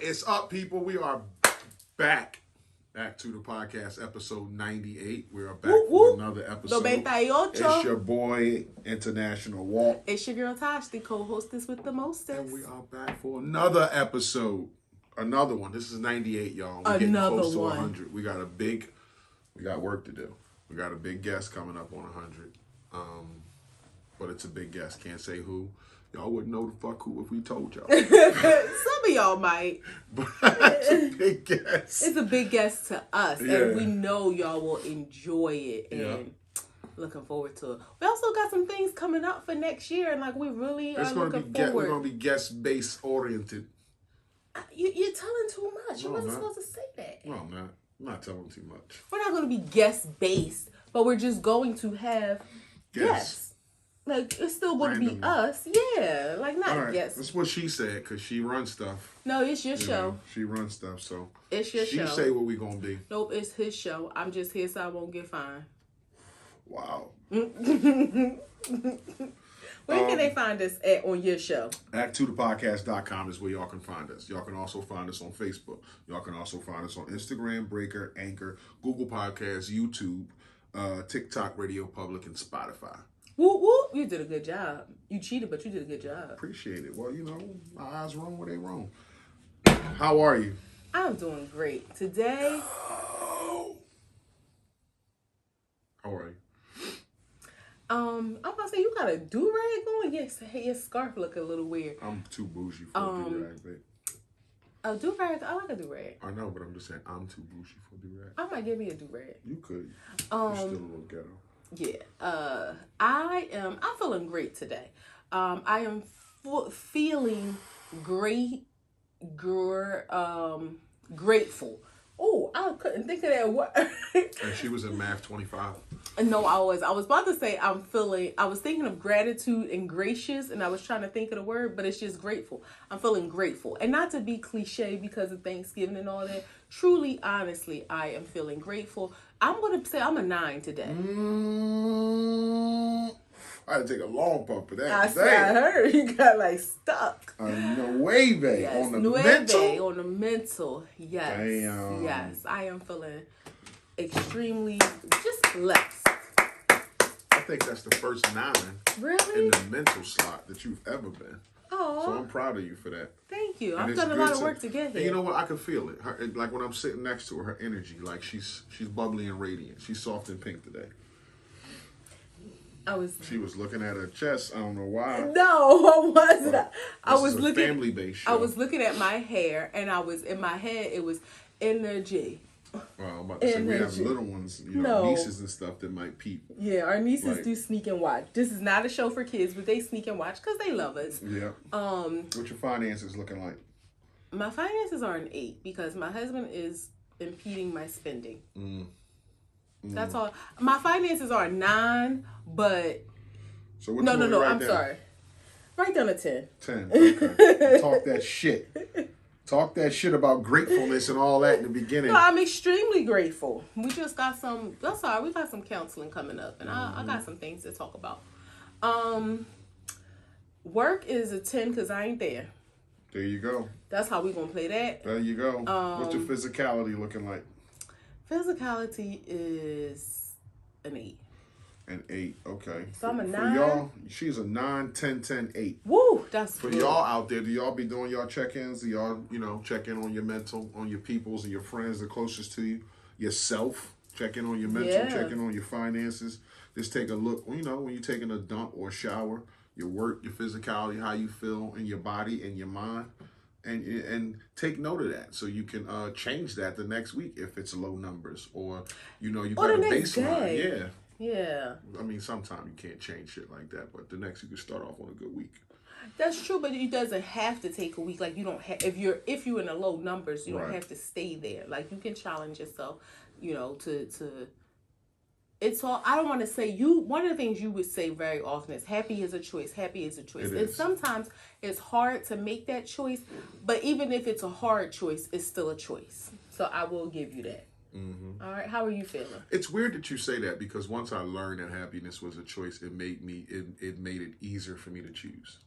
is up, people? We are back. Back to the podcast, episode 98. We are back for another episode. 98. It's your boy, International Walt. It's your girl, Tosh, the co-hostess with the mostest. And we are back for another episode. Another one. This is 98, y'all. We're getting Another close to one. 100. We got work to do. We got a big guest coming up on 100. But it's a big guest. Can't say who. Y'all wouldn't know the fuck who if we told y'all. Some of y'all might. But it's a big guest. It's a big guest to us. Yeah. And we know y'all will enjoy it. And looking forward to it. We also got some things coming up for next year. And like we really are looking forward. We're going to be guest-based oriented. You're telling too much. You wasn't supposed to say that. No, I'm not. I'm not telling too much. We're not going to be guest-based. But we're just going to have guests. Like, it's still going to be us. Yeah. Like, not guests. That's what she said, because she runs stuff. No, it's your show. She runs stuff, so. It's your show. She say what we going to be. Nope, it's his show. I'm just here so I won't get fined. Wow. Where can they find us at on your show? A2TPodcast.com is where y'all can find us. Y'all can also find us on Facebook. Y'all can also find us on Instagram, Breaker, Anchor, Google Podcasts, YouTube, TikTok, Radio Public, and Spotify. Whoop, whoop. You did a good job. You cheated, but you did a good job. Appreciate it. Well, you know, my eyes wrong where they wrong. How are you? I'm doing great. Today. How are you? I'm about to say, you got a do-rag going? Yes, your scarf look a little weird. I'm too bougie for a do-rag, babe. A do-rag? I like a do-rag. I know, but I'm just saying I'm too bougie for a do-rag. I might give me a do-rag. You could. You're still a little ghetto. Yeah. I'm feeling great today. I am feeling grateful. Oh, I couldn't think of that word. And she was in math 25. No, I was about to say I was thinking of gratitude and gracious, and I was trying to think of the word, but it's just grateful. I'm feeling grateful. And not to be cliche because of Thanksgiving and all that. Truly, honestly, I am feeling grateful. I'm going to say I'm a 9 today. I had to take a long puff for that. I heard you got like stuck. Nueve yes, on the mental. On the mental. Yes. Damn. Yes. I am feeling extremely just blessed. I think that's the first 9 really in the mental slot that you've ever been. Oh. So I'm proud of you for that. Thank you. And I've done a lot of work to get here. And you know what? I can feel it. Her, like when I'm sitting next to her energy, like she's bubbly and radiant. She's soft and pink today. She was looking at her chest. I don't know why. No, I wasn't. I was looking. Family-based show. I was looking at my hair, and I was in my head. It was energy. Well, I'm about to say we have little ones, nieces and stuff that might peep. Yeah, our nieces do sneak and watch. This is not a show for kids, but they sneak and watch because they love us. Yeah. What's your finances looking like? My finances are an 8 because my husband is impeding my spending. That's all. My finances are a 9, but so what no. Right I'm down? sorry. Write down a 10. 10. Okay. Talk that shit. Talk that shit about gratefulness and all that in the beginning. No, I'm extremely grateful. We just got some. That's all right. We got some counseling coming up, and I got some things to talk about. Work is a 10 because I ain't there. There you go. That's how we gonna play that. There you go. What's your physicality looking like? Physicality is an 8. An 8, okay. So I'm a 9. For y'all, she's a 9, 10, 10, 8. Woo, that's for good. y'all out there. Do y'all be doing y'all check-ins? Do y'all, check in on your mental, on your peoples and your friends the closest to you, yourself? Check in on your mental, check in on your finances. Just take a look. When you're taking a dump or a shower, your work, your physicality, how you feel in your body and your mind. And take note of that so you can change that the next week if it's low numbers or you got a baseline. Yeah. I mean, sometimes you can't change shit like that, but the next you can start off on a good week. That's true, but it doesn't have to take a week. Like you don't have if you're in the low numbers, you don't have to stay there. Like you can challenge yourself, to. It's all. I don't want to say you. One of the things you would say very often is happy is a choice. Happy is a choice. And sometimes it's hard to make that choice, but even if it's a hard choice, it's still a choice. So I will give you that. Mm-hmm. All right. How are you feeling? It's weird that you say that because once I learned that happiness was a choice, it made it easier for me to choose.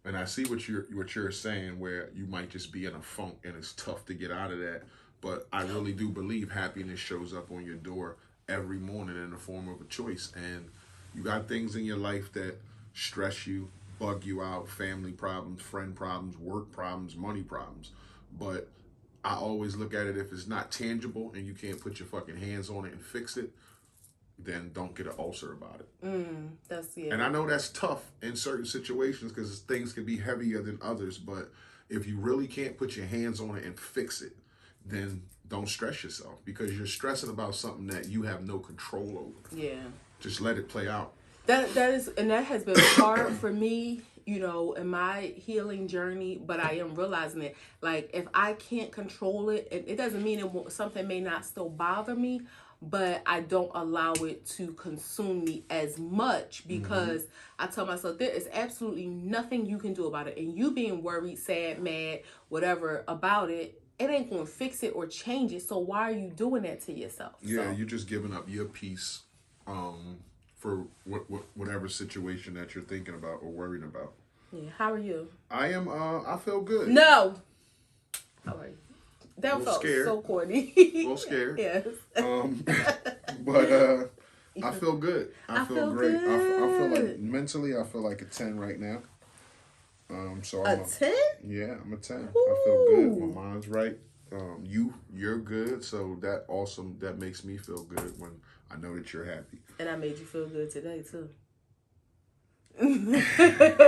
And I see what you're saying, where you might just be in a funk and it's tough to get out of that. But I really do believe happiness shows up on your door every morning in the form of a choice. And you got things in your life that stress you, bug you out, family problems, friend problems, work problems, money problems. But I always look at it, if it's not tangible and you can't put your fucking hands on it and fix it, then don't get an ulcer about it. And I know that's tough in certain situations because things can be heavier than others. But if you really can't put your hands on it and fix it, then don't stress yourself, because you're stressing about something that you have no control over. Yeah. Just let it play out. That has been hard for me, in my healing journey, but I am realizing it. Like, if I can't control it, it doesn't mean something may not still bother me, but I don't allow it to consume me as much, because I tell myself there is absolutely nothing you can do about it. And you being worried, sad, mad, whatever about it, it ain't going to fix it or change it. So why are you doing that to yourself? Yeah, you're just giving up your peace for whatever situation that you're thinking about or worrying about. Yeah, how are you? I am, I feel good. No! How are you? That felt scared. So corny. A little scared. Yes. But I feel good. I feel great. Good. I feel like mentally, I feel like a 10 right now. So I'm a 10? Yeah, I'm a 10. Ooh. I feel good. My mind's right. You're good. So that makes me feel good when I know that you're happy. And I made you feel good today too.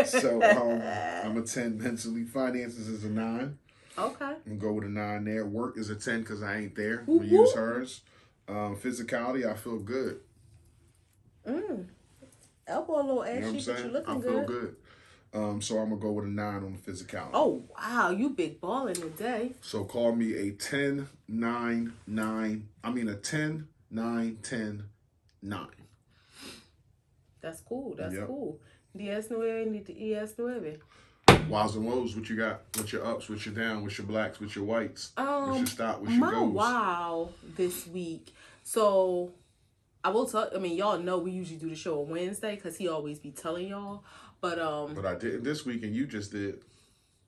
So I'm a 10 mentally. Finances is a 9. Okay. I'm gonna go with a 9 there. Work is a 10 because I ain't there. I'm gonna use hers. Physicality, I feel good. Elbow a little ashy, You know what I'm but saying? you looking I good. feel good. So I'm gonna go with a 9 on the physicality. Oh wow, you big balling today. So call me a 10, 9, 9. I mean a 10, 9, 10, 9. That's cool. That's cool. 10, 9. Wows and woes, what you got? What's your ups? What's your down? What's your blacks? What's your whites? What's your stop? What's your my goes? wow this week. So I will talk. I mean, y'all know we usually do the show on Wednesday because he always be telling y'all. But I didn't this week, and you just did.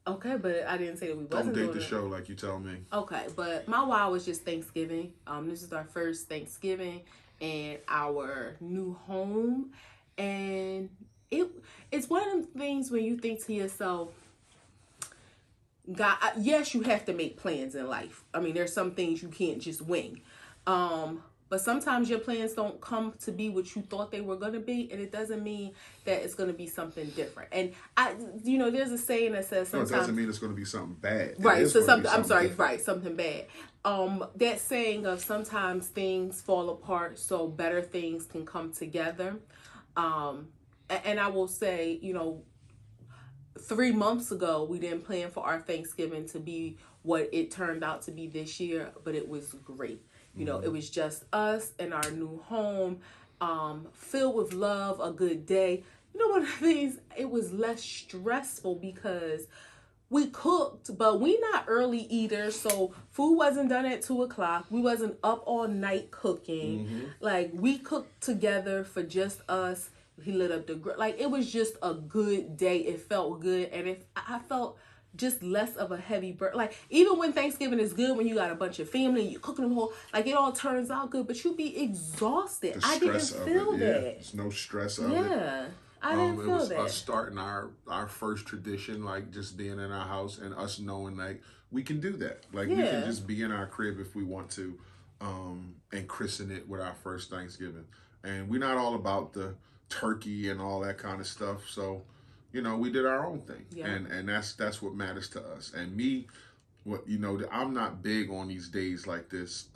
Okay, but I didn't say that we wasn't Don't doing date the show like you tell me. Okay, but my wow was just Thanksgiving. This is our first Thanksgiving in our new home, and it's one of them things when you think to yourself, God, yes, you have to make plans in life. I mean, there's some things you can't just wing. But sometimes your plans don't come to be what you thought they were going to be, and it doesn't mean that it's going to be something different. And there's a saying that says sometimes... No, it doesn't mean it's going to be something bad. Right, so something different. Something bad. That saying of sometimes things fall apart so better things can come together. And I will say, 3 months ago, we didn't plan for our Thanksgiving to be what it turned out to be this year, but it was great. It was just us in our new home, filled with love, a good day. One of the things, it was less stressful because we cooked, but we not early eaters, so food wasn't done at 2:00. We wasn't up all night cooking. Like, we cooked together for just us. He lit up the grill. Like, it was just a good day. It felt good, and I felt just less of a heavy burden. Like, even when Thanksgiving is good, when you got a bunch of family and you're cooking them whole, like, it all turns out good, but you be exhausted. I didn't feel that. There's no stress of it. Yeah, I didn't feel that. It was us starting our first tradition, like, just being in our house and us knowing, like, we can do that. Like, we can just be in our crib if we want to, and christen it with our first Thanksgiving. And we're not all about the turkey and all that kind of stuff, so we did our own thing. And that's what matters to us. And me, I'm not big on these days like this,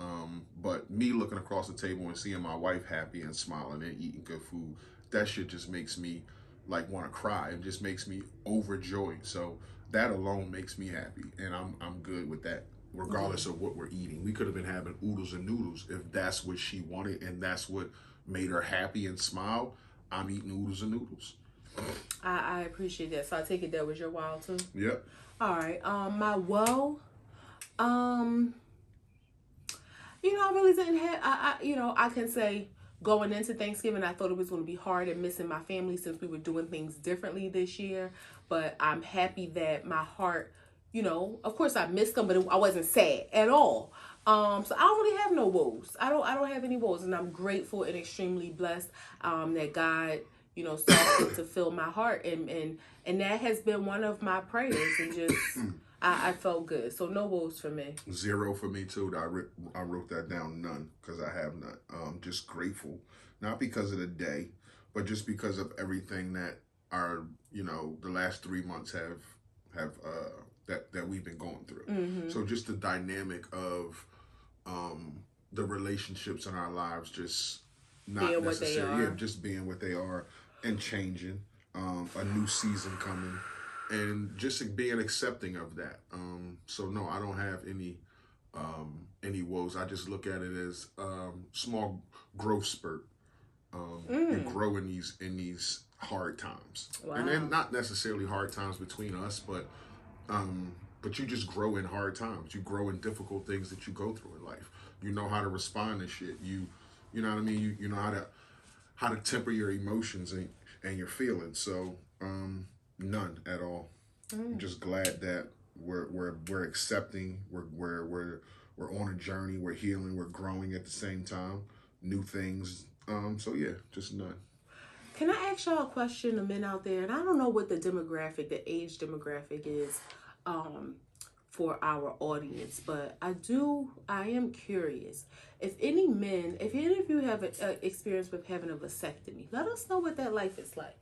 but me looking across the table and seeing my wife happy and smiling and eating good food, that shit just makes me like want to cry. It just makes me overjoyed. So that alone makes me happy, and I'm good with that, regardless of what we're eating. We could have been having oodles and noodles if that's what she wanted and that's what made her happy and smile. I'm eating oodles and noodles. I appreciate that. So I take it that was your wow too? Yep. All right. My woe, I really didn't have, I can say going into Thanksgiving, I thought it was going to be hard and missing my family since we were doing things differently this year. But I'm happy that my heart, of course I missed them, but I wasn't sad at all. So I don't really have no woes. I don't have any woes, and I'm grateful and extremely blessed that God, saw fit to fill my heart, and that has been one of my prayers, and just I felt good. So no woes for me. 0 for me too. I wrote that down, none, because I have none. Just grateful, not because of the day, but just because of everything that our the last 3 months have that we've been going through. Mm-hmm. So just the dynamic of the relationships in our lives, just not being necessarily, just being what they are and changing. A new season coming, and just being accepting of that. So no, I don't have any woes. I just look at it as small growth spurt. You grow in these hard times, and then not necessarily hard times between us, but you just grow in hard times. You grow in difficult things that you go through in life. You know how to respond to shit. You know what I mean. You know how to temper your emotions and your feelings. So none at all. I'm just glad that we're accepting. We're on a journey. We're healing. We're growing at the same time. New things. So yeah, just none. Can I ask y'all a question, the men out there? And I don't know what the age demographic is for our audience, but I am curious. If any of you have an experience with having a vasectomy, let us know what that life is like.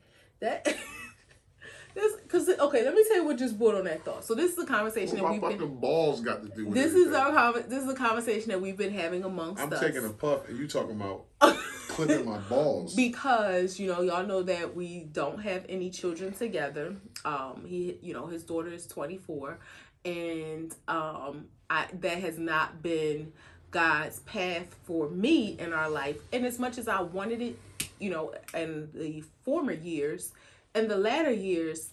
Okay, let me tell you what just brought on that thought. So this is a conversation that we've been. Balls got to do with this is a conversation that we've been having amongst us. I'm taking a puff, and you talking about clipping my balls because y'all know that we don't have any children together. His daughter is 24, and that has not been God's path for me in our life. And as much as I wanted it, in the former years. In the latter years,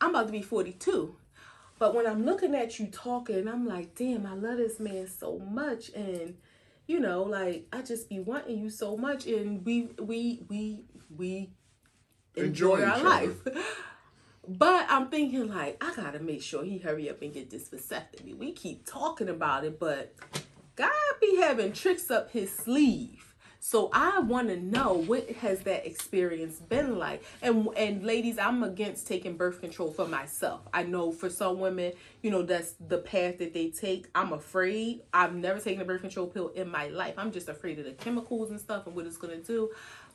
I'm about to be 42. But when I'm looking at you talking, I'm like, damn, I love this man so much. And, I just be wanting you so much. And we enjoy our life. But I'm thinking, I got to make sure he hurry up and get this vasectomy. We keep talking about it, but God be having tricks up his sleeve. So I want to know, what has that experience been like? And ladies, I'm against taking birth control for myself. I know for some women, that's the path that they take. I'm afraid. I've never taken a birth control pill in my life. I'm just afraid of the chemicals and stuff and what it's going to do.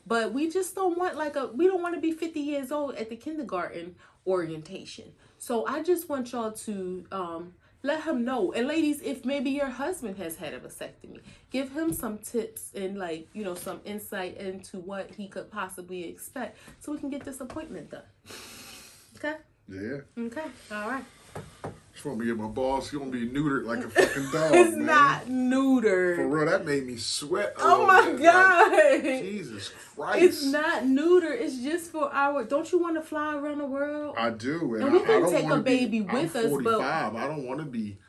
But we just don't want we don't want to be 50 years old at the kindergarten orientation. So I just want y'all to let him know. And ladies, if maybe your husband has had a vasectomy, give him some tips and some insight into what he could possibly expect so we can get this appointment done. Okay? Yeah. Okay. All right. Just want me to get my balls. You want to be neutered like a fucking dog, It's man. not neutered. For real, that made me sweat. Oh my God. Jesus Christ. It's not neutered. It's just for don't you want to fly around the world? I do. And we can take a baby with I'm us, 45. but I don't want to be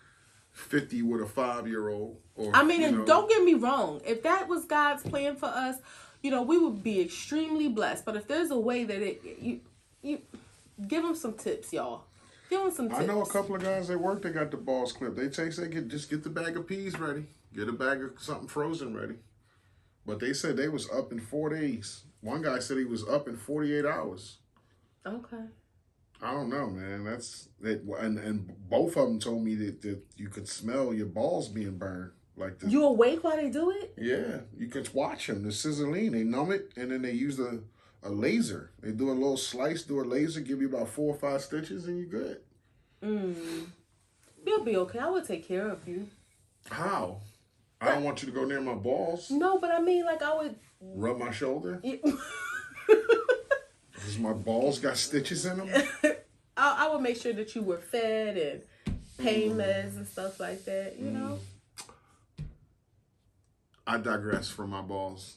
50 with a 5-year-old. And don't get me wrong. If that was God's plan for us, we would be extremely blessed. But if there's a way that you give them some tips, y'all. Give them some tips. I know a couple of guys at work that got the balls clipped. They just get the bag of peas ready. Get a bag of something frozen ready. But they said they was up in 4 days. One guy said he was up in 48 hours. Okay. I don't know, man. That's it. And both of them told me that you could smell your balls being burned. You awake while they do it? Yeah. You could watch them. The sizzling, they numb it, and then they use a laser. They do a little slice, do a laser, give you about 4 or 5 stitches, and you're good. You'll be okay. I will take care of you. How? I don't want you to go near my balls. No, but I mean, I would... Rub my shoulder? Because my balls got stitches in them? I would make sure that you were fed and pain meds and stuff like that, I digress from my balls.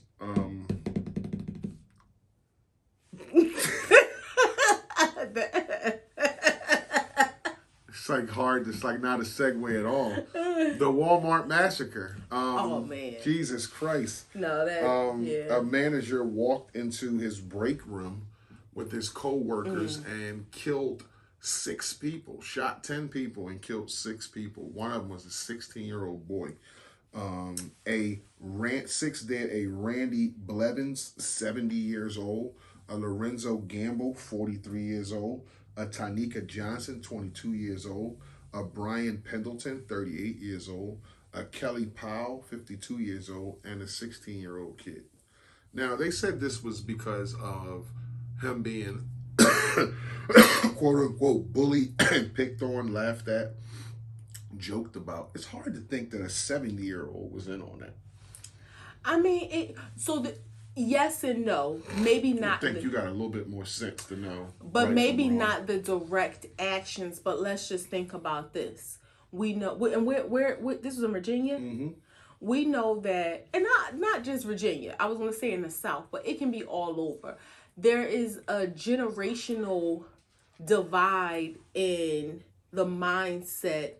It's like hard. It's like not a segue at all. The Walmart massacre. Oh man, Jesus Christ! No, that yeah. A manager walked into his break room with his co-workers and killed 6 people. Shot 10 people and killed 6 people. One of them was a 16-year-old boy. 6 dead. A Randy Blevins, 70 years old. A Lorenzo Gamble, 43 years old. A Tanika Johnson, 22 years old. A Brian Pendleton, 38 years old. A Kelly Powell, 52 years old. And a 16-year-old kid. Now, they said this was because of him being, quote-unquote, bullied and picked on, laughed at, joked about. It's hard to think that a 70-year-old was in on that. I mean, yes and no. Maybe not. I think you got a little bit more sense to know. But maybe not the direct actions. But let's just think about this. We know, and we're this was in Virginia. Mm-hmm. We know that, and not just Virginia. I was going to say in the South, but it can be all over. There is a generational divide in the mindset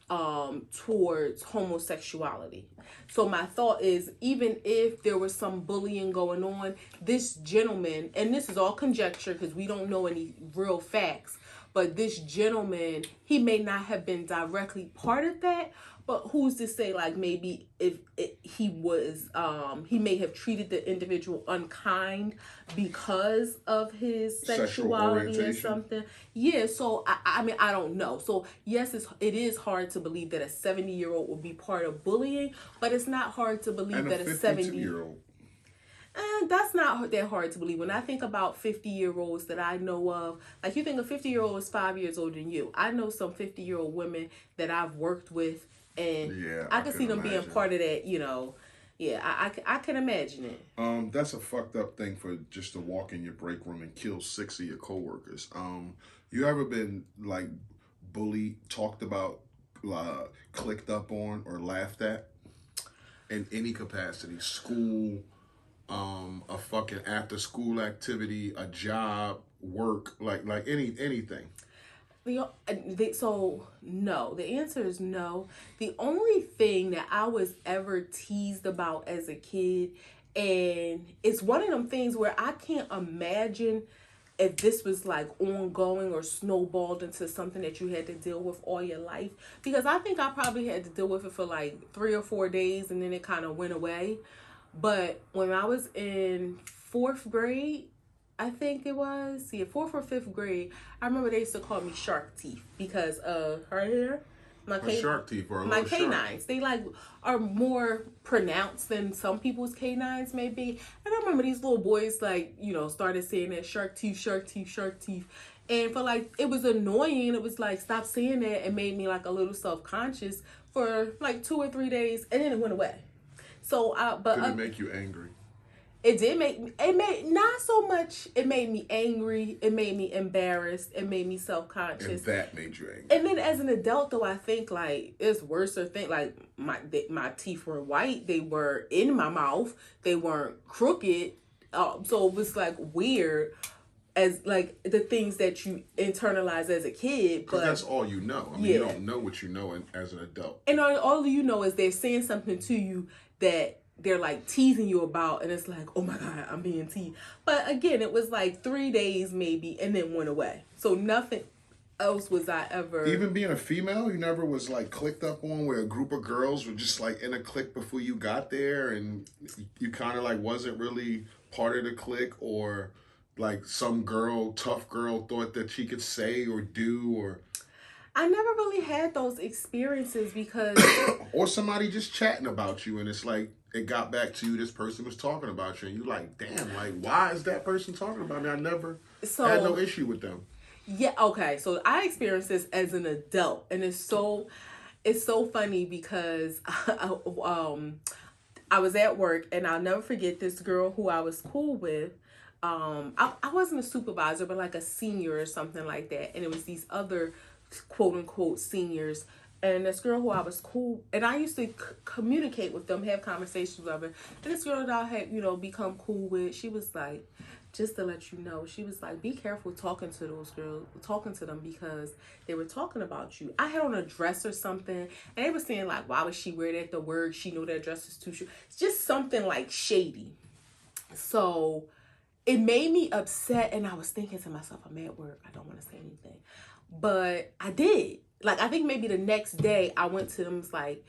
towards homosexuality. So my thought is, even if there was some bullying going on, this gentleman, and this is all conjecture because we don't know any real facts, but this gentleman, he may not have been directly part of that, but who's to say, like, maybe if he was, he may have treated the individual unkind because of his sexuality or something. Yeah, so, I mean, I don't know. So, yes, it is hard to believe that a 70-year-old would be part of bullying, but it's not hard to believe that a 70-year-old. And that's not that hard to believe. When I think about 50-year-olds that I know of, like you think a 50-year-old is 5 years older than you. I know some 50-year-old women that I've worked with, and I can see them being part of that, you know. Yeah, I can imagine it. That's a fucked up thing for just to walk in your break room and kill 6 of your coworkers. You ever been like bullied, talked about, clicked up on, or laughed at in any capacity? School, a fucking after school activity, a job, work, like anything. So no, the answer is no. The only thing that I was ever teased about as a kid, and it's one of them things where I can't imagine if this was like ongoing or snowballed into something that you had to deal with all your life, because I think I probably had to deal with it for like 3 or 4 days and then it kind of went away. But when I was in 4th grade, I think it was, 4th or 5th grade, I remember they used to call me Shark Teeth because right here, my shark teeth or my canines, they like are more pronounced than some people's canines may be. And I remember these little boys like, you know, started saying that Shark Teeth, Shark Teeth, Shark Teeth. And for like, it was annoying. It was like, stop saying that. It made me like a little self-conscious for like 2 or 3 days, and then it went away. So, did it make you angry? It made not so much. It made me angry. It made me embarrassed. It made me self-conscious. And that made you angry. And then as an adult, though, I think like it's worse. Or think like my teeth were white. They were in my mouth. They weren't crooked. So it was like weird, as like the things that you internalize as a kid. Because that's all you know. I mean, you don't know what you know as an adult. And all you know is they're saying something to you that they're like teasing you about, and it's like, oh my God, I'm being teased. But again, it was like 3 days maybe, and then went away. So nothing else was I ever. Even being a female, you never was like clicked up on where a group of girls were just like in a clique before you got there, and you kind of like wasn't really part of the clique, or like some girl, tough girl, thought that she could say or do, or. I never really had those experiences because. Or somebody just chatting about you, and it's like, it got back to you, this person was talking about you, and you like, damn, like, why is that person talking about me? I never had no issue with them. Yeah, okay. So I experienced this as an adult, and it's so funny because I was at work, and I'll never forget this girl who I was cool with. I wasn't a supervisor, but like a senior or something like that, and it was these other quote unquote seniors. And this girl who I was cool, and I used to communicate with them, have conversations with her. And this girl that I had, become cool with, she was like, just to let you know, she was like, be careful talking to those girls, talking to them, because they were talking about you. I had on a dress or something, and they were saying like, why would she wear that? The word, she knew that dress is too short. It's just something like shady. So it made me upset, and I was thinking to myself, I'm at work, I don't want to say anything. But I did. Like, I think maybe the next day I went to them, was like,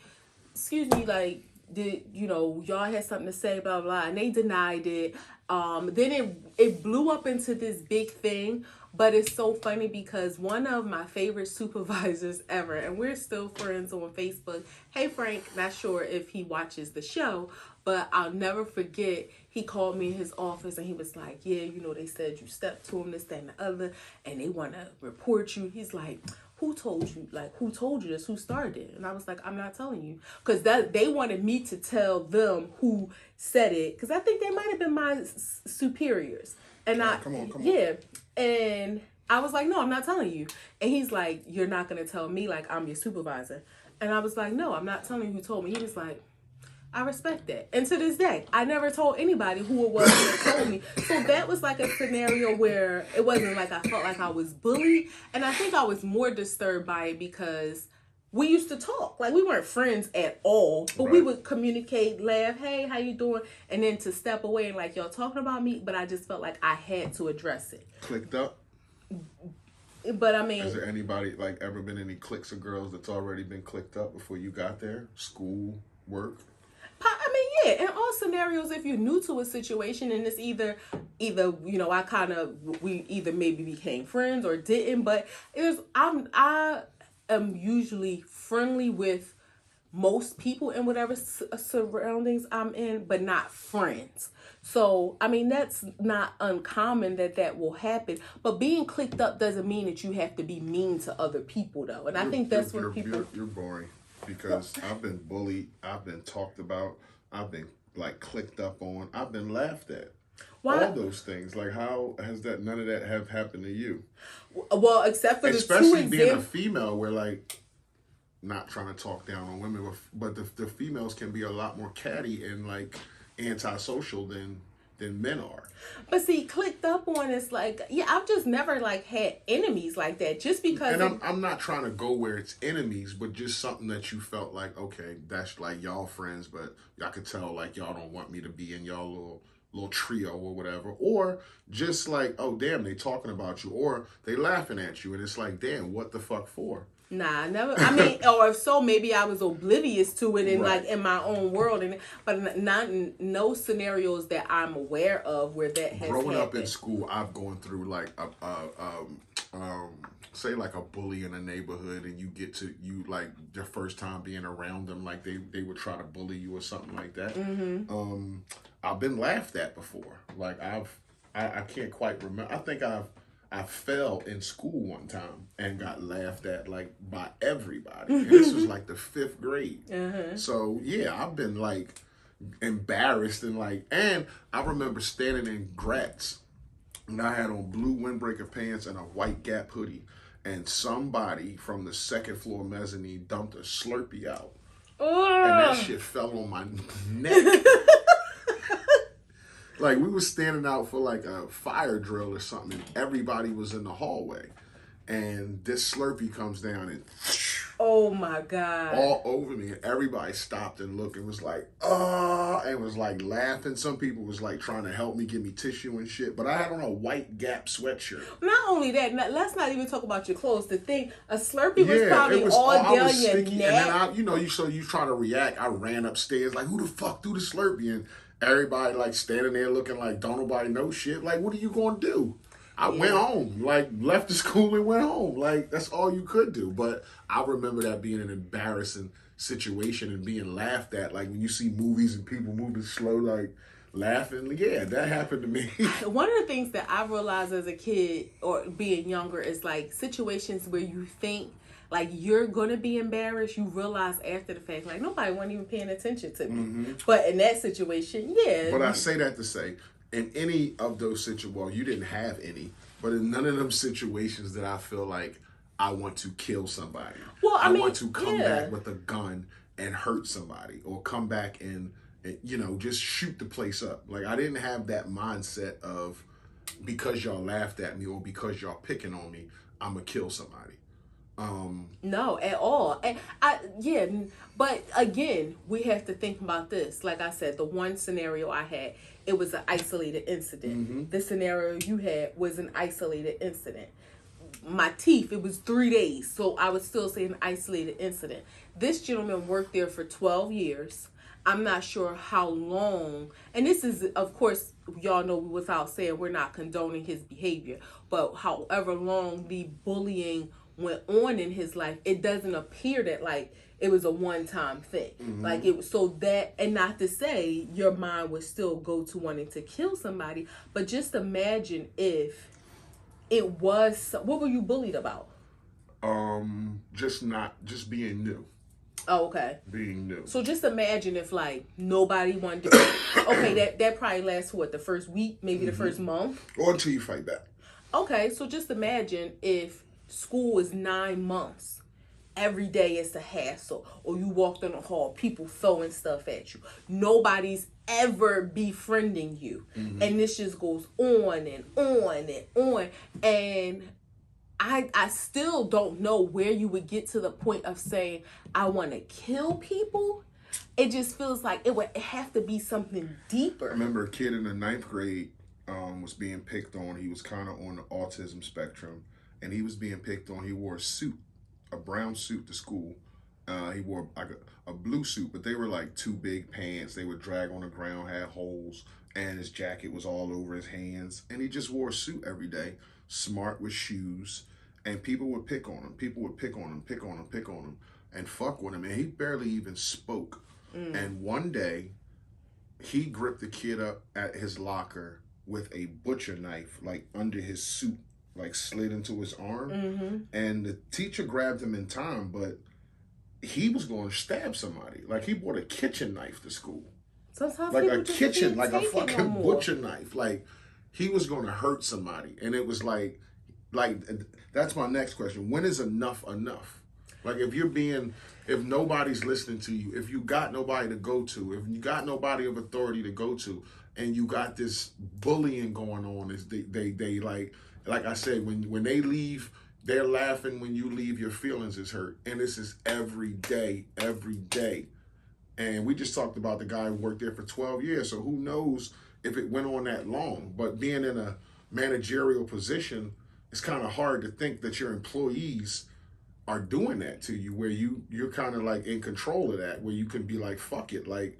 excuse me, like, did, you know, y'all had something to say, blah, blah, and they denied it. Then it blew up into this big thing, but it's so funny because one of my favorite supervisors ever, and we're still friends on Facebook. Hey, Frank, not sure if he watches the show, but I'll never forget, he called me in his office and he was like, yeah, you know, they said you stepped to him, this, that, and the other, and they want to report you. He's like, who told you? Like, who told you this? Who started it? And I was like, I'm not telling you. Because they wanted me to tell them who said it. Because I think they might have been my superiors. And Come on. Yeah. And I was like, no, I'm not telling you. And he's like, you're not going to tell me like I'm your supervisor. And I was like, no, I'm not telling you who told me. He was like, I respect that. And to this day, I never told anybody who it was that told me. So that was like a scenario where it wasn't like I felt like I was bullied. And I think I was more disturbed by it because we used to talk. Like, we weren't friends at all, but we would communicate, laugh, hey, how you doing? And then to step away and like, y'all talking about me, but I just felt like I had to address it. Clicked up? But I mean... Has there anybody, like, ever been any cliques of girls that's already been clicked up before you got there? School, work? I mean, yeah, in all scenarios, if you're new to a situation and it's either, you know, we either maybe became friends or didn't, but I am usually friendly with most people in whatever surroundings I'm in, but not friends. So, I mean, that's not uncommon that will happen. But being clicked up doesn't mean that you have to be mean to other people, though. And I think that's where people... You're boring. Because I've been bullied, I've been talked about, I've been like clicked up on, I've been laughed at. Why? All those things. Like, how has none of that have happened to you? Well, except for especially being a female, where like, not trying to talk down on women, but the females can be a lot more catty and like antisocial than men are. But see, clicked up on is like, yeah, I've just never like had enemies like that just because. And I'm not trying to go where it's enemies, but just something that you felt like, okay, that's like y'all friends, but y'all could tell like y'all don't want me to be in y'all little trio or whatever. Or just like, oh damn, they talking about you, or they laughing at you, and it's like, damn, what the fuck for? Nah, never. I mean, or if so, maybe I was oblivious to it and like in my own world, but no scenarios that I'm aware of where that has Growing happened. up in school, I've gone through like say like a bully in a neighborhood, and you like your first time being around them, like they would try to bully you or something like that. Mm-hmm. I've been laughed at before. Like I can't quite remember. I think I fell in school one time and got laughed at like by everybody. And this was like the 5th grade. Uh-huh. So yeah, I've been like embarrassed and I remember standing in Gratz and I had on blue windbreaker pants and a white Gap hoodie, and somebody from the 2nd floor mezzanine dumped a Slurpee out. And that shit fell on my neck. Like, we were standing out for like a fire drill or something, and everybody was in the hallway. And this Slurpee comes down and oh my God, all over me. And everybody stopped and looked and was like, oh, and was like laughing. Some people was like trying to help me, give me tissue and shit. But I had on a white Gap sweatshirt. Not only that, let's not even talk about your clothes. The thing, a Slurpee was probably all down your neck. And then you try to react. I ran upstairs like, who the fuck threw the Slurpee? And everybody like standing there looking like don't nobody know shit. Like, what are you gonna do? I went home, like left the school and went home. Like, that's all you could do. But I remember that being an embarrassing situation and being laughed at. Like, when you see movies and people moving slow, like laughing. Yeah, that happened to me. One of the things that I realized as a kid or being younger is like situations where you think like you're gonna be embarrassed, you realize after the fact, like nobody wasn't even paying attention to me. Mm-hmm. But in that situation, yeah. But I say that to say, in any of those situations, well, you didn't have any, but in none of them situations that I feel like I want to kill somebody. Well, I mean, want to come back with a gun and hurt somebody, or come back and just shoot the place up. Like, I didn't have that mindset of because y'all laughed at me or because y'all picking on me, I'm gonna kill somebody. No, at all. And but again, we have to think about this. Like I said, the one scenario I had, it was an isolated incident. Mm-hmm. The scenario you had was an isolated incident. My teeth, it was 3 days, so I would still say an isolated incident. This gentleman worked there for 12 years. I'm not sure how long, and this is, of course, y'all know without saying we're not condoning his behavior, but however long the bullying went on in his life, it doesn't appear that like it was a one-time thing. Mm-hmm. Like it was so that, and not to say your mind would still go to wanting to kill somebody, but just imagine if it was, what were you bullied about? Just being new. Oh, okay. Being new. So just imagine if like nobody wanted to. Okay, that probably lasts what, the first week, maybe the first month, or until you fight back. Okay, so just imagine if school is 9 months. Every day it's a hassle, or you walked in the hall, people throwing stuff at you. Nobody's ever befriending you, and this just goes on and on and on. And I still don't know where you would get to the point of saying I want to kill people. It just feels like it would have to be something deeper. I remember a kid in the 9th grade was being picked on. He was kind of on the autism spectrum, and he was being picked on. He wore a suit, a brown suit to school. He wore like a blue suit, but they were like too big pants. They would drag on the ground, had holes, and his jacket was all over his hands. And he just wore a suit every day, smart with shoes. And people would pick on him. People would pick on him, pick on him, pick on him, and fuck with him. And he barely even spoke. And one day, he gripped the kid up at his locker with a butcher knife, like under his suit, like slid into his arm. And the teacher grabbed him in time, but he was going to stab somebody. Like he brought a kitchen knife to school. Sometimes like people a just kitchen, can't like a take it fucking no more. butcher knife. Like he was going to hurt somebody. And it was like that's my next question. When is enough enough? Like if nobody's listening to you, if you got nobody to go to, if you got nobody of authority to go to, and you got this bullying going on, is they like I said, when they leave, they're laughing. When you leave, your feelings is hurt. And this is every day. And we just talked about the guy who worked there for 12 years. So who knows if it went on that long. But being in a managerial position, it's kind of hard to think that your employees are doing that to you, where you're kind of like in control of that, where you can be like, fuck it, like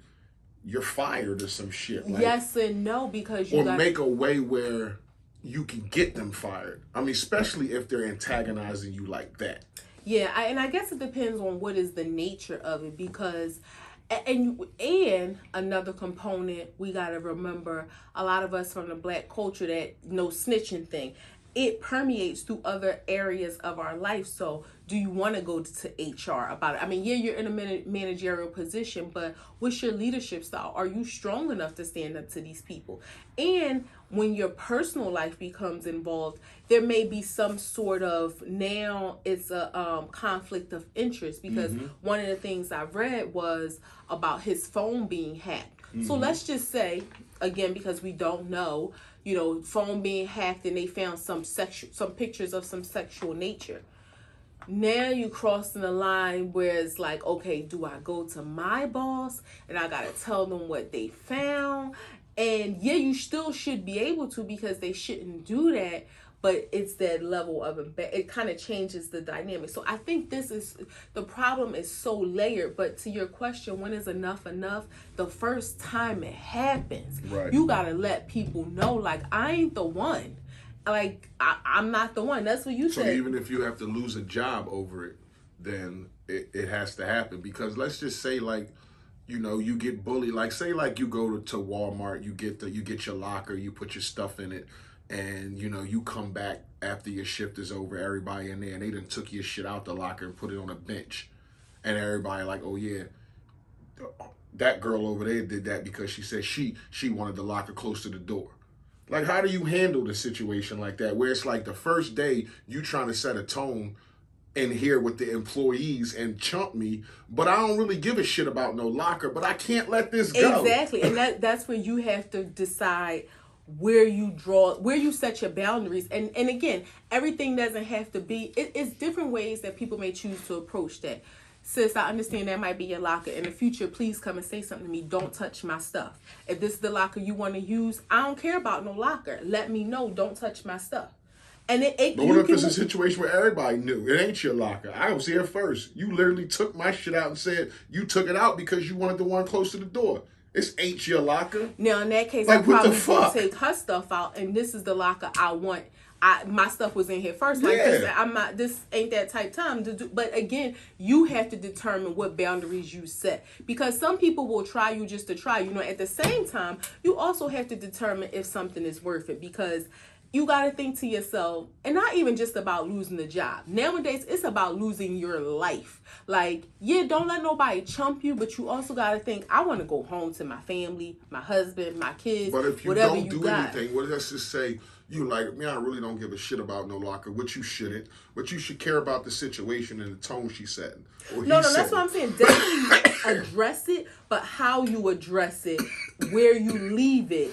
you're fired or some shit. Like, yes and no, because make a way where you can get them fired. I mean, especially if they're antagonizing you like that. Yeah, and I guess it depends on what is the nature of it, because and another component we got to remember, a lot of us from the Black culture, that no snitching thing, it permeates through other areas of our life. So do you want to go to HR about it? I mean, yeah, you're in a managerial position, but what's your leadership style? Are you strong enough to stand up to these people? And when your personal life becomes involved, there may be some sort of, now it's a conflict of interest, because one of the things I read was about his phone being hacked. So let's just say, again, because we don't know, phone being hacked, and they found some pictures of some sexual nature. Now you crossing the line where it's like, okay, do I go to my boss and I gotta tell them what they found? And yeah, you still should be able to, because they shouldn't do that. But it's that level of it kind of changes the dynamic. So I think the problem is so layered. But to your question, when is enough enough? The first time it happens, right, you gotta let people know, like, I ain't the one. Like, I'm not the one. That's what you said. So even if you have to lose a job over it, then it has to happen. Because let's just say, like, you get bullied. Like, say, like, you go to Walmart, you get your locker, you put your stuff in it, and you come back after your shift is over, everybody in there, and they done took your shit out the locker and put it on a bench, and everybody like, oh yeah, that girl over there did that because she said she wanted the locker close to the door. Like, how do you handle the situation like that, where it's like the first day you trying to set a tone in here with the employees and chump me, but I don't really give a shit about no locker, but I can't let this go. Exactly. And that's where you have to decide where you set your boundaries. And again, everything doesn't have to be, it's different ways that people may choose to approach that. Sis, I understand that might be your locker. In the future, please come and say something to me. Don't touch my stuff. If this is the locker you want to use, I don't care about no locker. Let me know. Don't touch my stuff. And but what if it's a situation where everybody knew it ain't your locker? I was here first. You literally took my shit out and said you took it out because you wanted the one close to the door. This ain't your locker. Now, in that case, like, I probably would take her stuff out, and this is the locker I want. My stuff was in here first. Like, this ain't that type time to do. But again, you have to determine what boundaries you set, because some people will try you just to try. At the same time, you also have to determine if something is worth it, because you got to think to yourself, and not even just about losing the job. Nowadays, it's about losing your life. Like, don't let nobody chump you, but you also got to think, I want to go home to my family, my husband, my kids, but if you whatever don't you do got. anything, well, let's just say you like, man, I really don't give a shit about no locker, which you shouldn't, but you should care about the situation and the tone she's setting. No, that's what I'm saying. Definitely address it, but how you address it, where you leave it,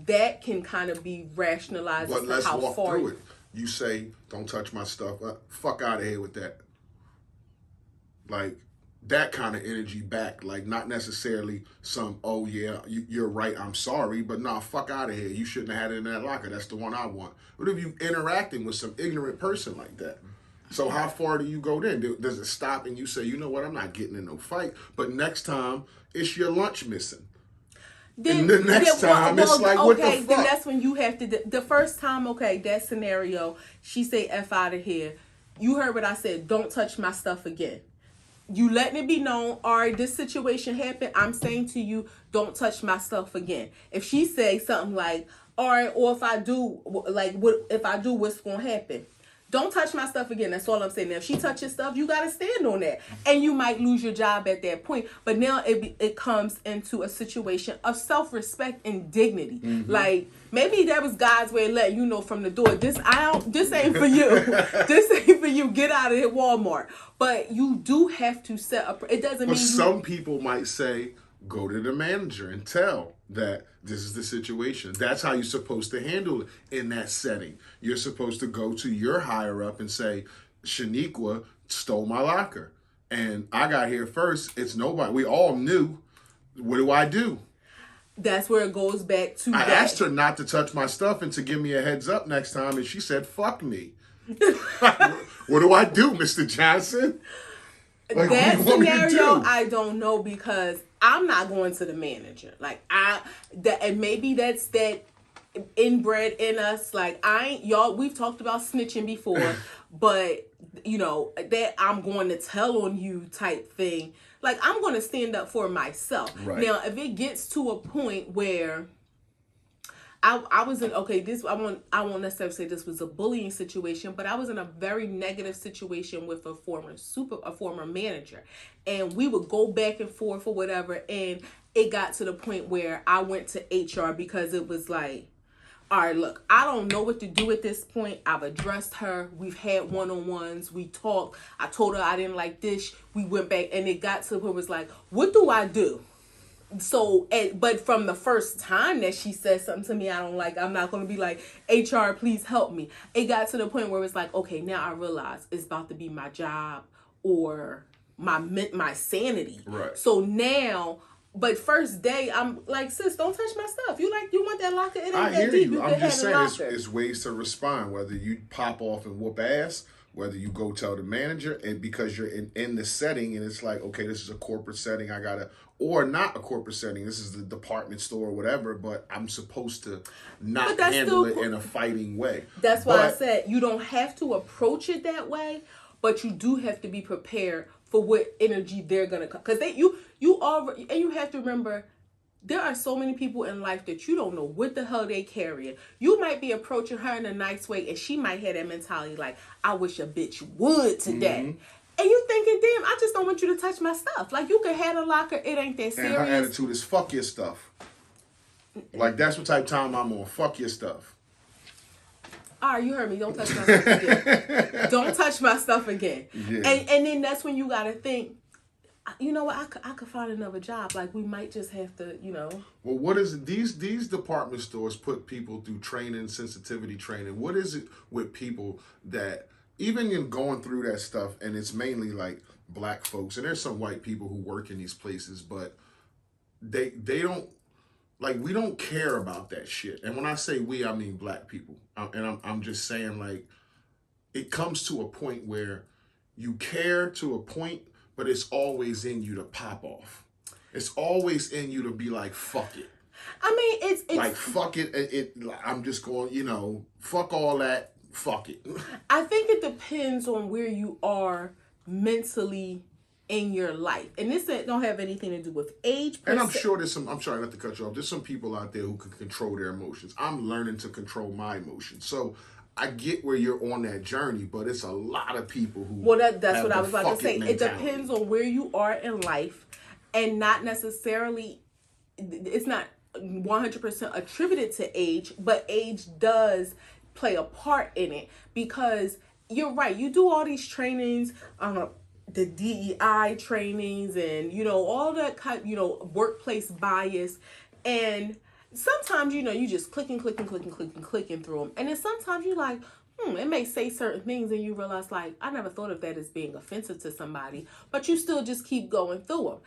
that can kind of be rationalized. But let's how walk far through it. You say, don't touch my stuff. Fuck out of here with that. Like, that kind of energy back. Like, not necessarily some, oh, yeah, you're right, I'm sorry. But nah, fuck out of here. You shouldn't have had it in that locker. That's the one I want. What if you interacting with some ignorant person like that? So how far do you go then? Does it stop and you say, you know what, I'm not getting in no fight. But next time, it's your lunch missing. Then the next time, it's like, what the fuck? Then that's when you have to, the first time, that scenario, she say, F out of here. You heard what I said, don't touch my stuff again. You letting it be known, all right, this situation happened, I'm saying to you, don't touch my stuff again. If she say something like, all right, or if I do, what's going to happen? Don't touch my stuff again. That's all I'm saying. Now, if she touches stuff, you got to stand on that. And you might lose your job at that point. But now it comes into a situation of self-respect and dignity. Mm-hmm. Like, maybe that was God's way of letting you know from the door, this ain't for you. This ain't for you. Get out of here, Walmart. But you do have to set up. It doesn't mean some people might say, go to the manager and tell that this is the situation. That's how you're supposed to handle it in that setting. You're supposed to go to your higher up and say, Shaniqua stole my locker. And I got here first. It's nobody. We all knew. What do I do? That's where it goes back to I asked her not to touch my stuff and to give me a heads up next time. And she said, fuck me. What do I do, Mr. Johnson? Like, that scenario, I don't know, because I'm not going to the manager. Like, and maybe that's that inbred in us. Like, we've talked about snitching before, but, that I'm going to tell on you type thing. Like, I'm going to stand up for myself. Right. Now, if it gets to a point where I was in, I won't necessarily say this was a bullying situation, but I was in a very negative situation with a former manager, and we would go back and forth or whatever, and it got to the point where I went to HR because it was like, all right, look, I don't know what to do at this point. I've addressed her. We've had one-on-ones. We talked. I told her I didn't like this. We went back, and it got to where it was like, what do I do? So, but from the first time that she said something to me I don't like, I'm not going to be like, HR, please help me. It got to the point where it's like, okay, now I realize it's about to be my job or my sanity. Right. So now, but first day, I'm like, sis, don't touch my stuff. You want that locker? It ain't I that hear deep. you. I'm just saying, it's ways to respond. Whether you pop off and whoop ass, whether you go tell the manager, and because you're in the setting and it's like, okay, this is a corporate setting, or not a corporate setting, this is the department store or whatever, but I'm supposed to not handle it in a fighting way. That's why I said you don't have to approach it that way, but you do have to be prepared for what energy they're gonna come. Because you have to remember, there are so many people in life that you don't know what the hell they carrying. You might be approaching her in a nice way, and she might have that mentality like, I wish a bitch would today. Mm-hmm. And you thinking, damn, I just don't want you to touch my stuff. Like, you can have a locker, it ain't that serious. And her attitude is, fuck your stuff. Like, that's what type of time I'm on. Fuck your stuff. All right, you heard me. Don't touch my stuff again. Don't touch my stuff again. Yeah. And then that's when you got to think, you know what, I could find another job. Like, we might just have to, you know. Well, what is it? These department stores put people through training, sensitivity training. What is it with people that even in going through that stuff, and it's mainly like black folks, and there's some white people who work in these places, but they don't, like, we don't care about that shit. And when I say we, I mean black people. And I'm just saying, like, it comes to a point where you care to a point, but it's always in you to pop off. It's always in you to be like, fuck it. I mean, it's like, fuck it. I'm just going, you know, fuck all that. Fuck it. I think it depends on where you are mentally in your life, and this don't have anything to do with age. And I'm sure there's some. I'm sorry not to cut you off. There's some people out there who can control their emotions. I'm learning to control my emotions. So I get where you're on that journey, but it's a lot of people who. Well, that's what I was about to say. It depends on where you are in life, and not necessarily. It's not 100% attributed to age, but age does play a part in it, because you're right. You do all these trainings, the DEI trainings, and you know, all that kind, you know, workplace bias, and sometimes, you know, you just clicking through them, and then sometimes you like, it may say certain things, and you realize, like, I never thought of that as being offensive to somebody, but you still just keep going through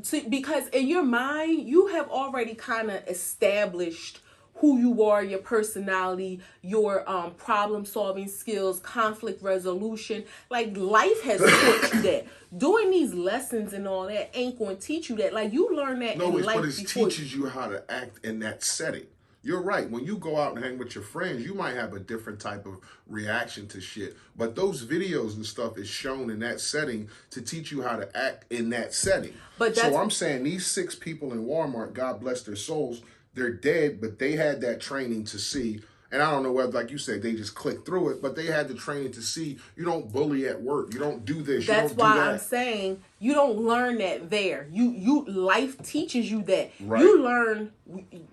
them, because in your mind you have already kind of established who you are, your personality, your problem solving skills, conflict resolution. Like, life has taught you that. Doing these lessons and all that ain't going to teach you that. Like, you learn that in life. But it teaches you how to act in that setting. You're right. When you go out and hang with your friends, you might have a different type of reaction to shit. But those videos and stuff is shown in that setting to teach you how to act in that setting. So I'm saying these 6 people in Walmart, God bless their souls, they're dead, but they had that training to see. And I don't know whether, like you said, they just clicked through it, but they had the training to see you don't bully at work. You don't do this. That's you don't do that. why I'm saying you don't learn that there. You life teaches you that. Right. You learn,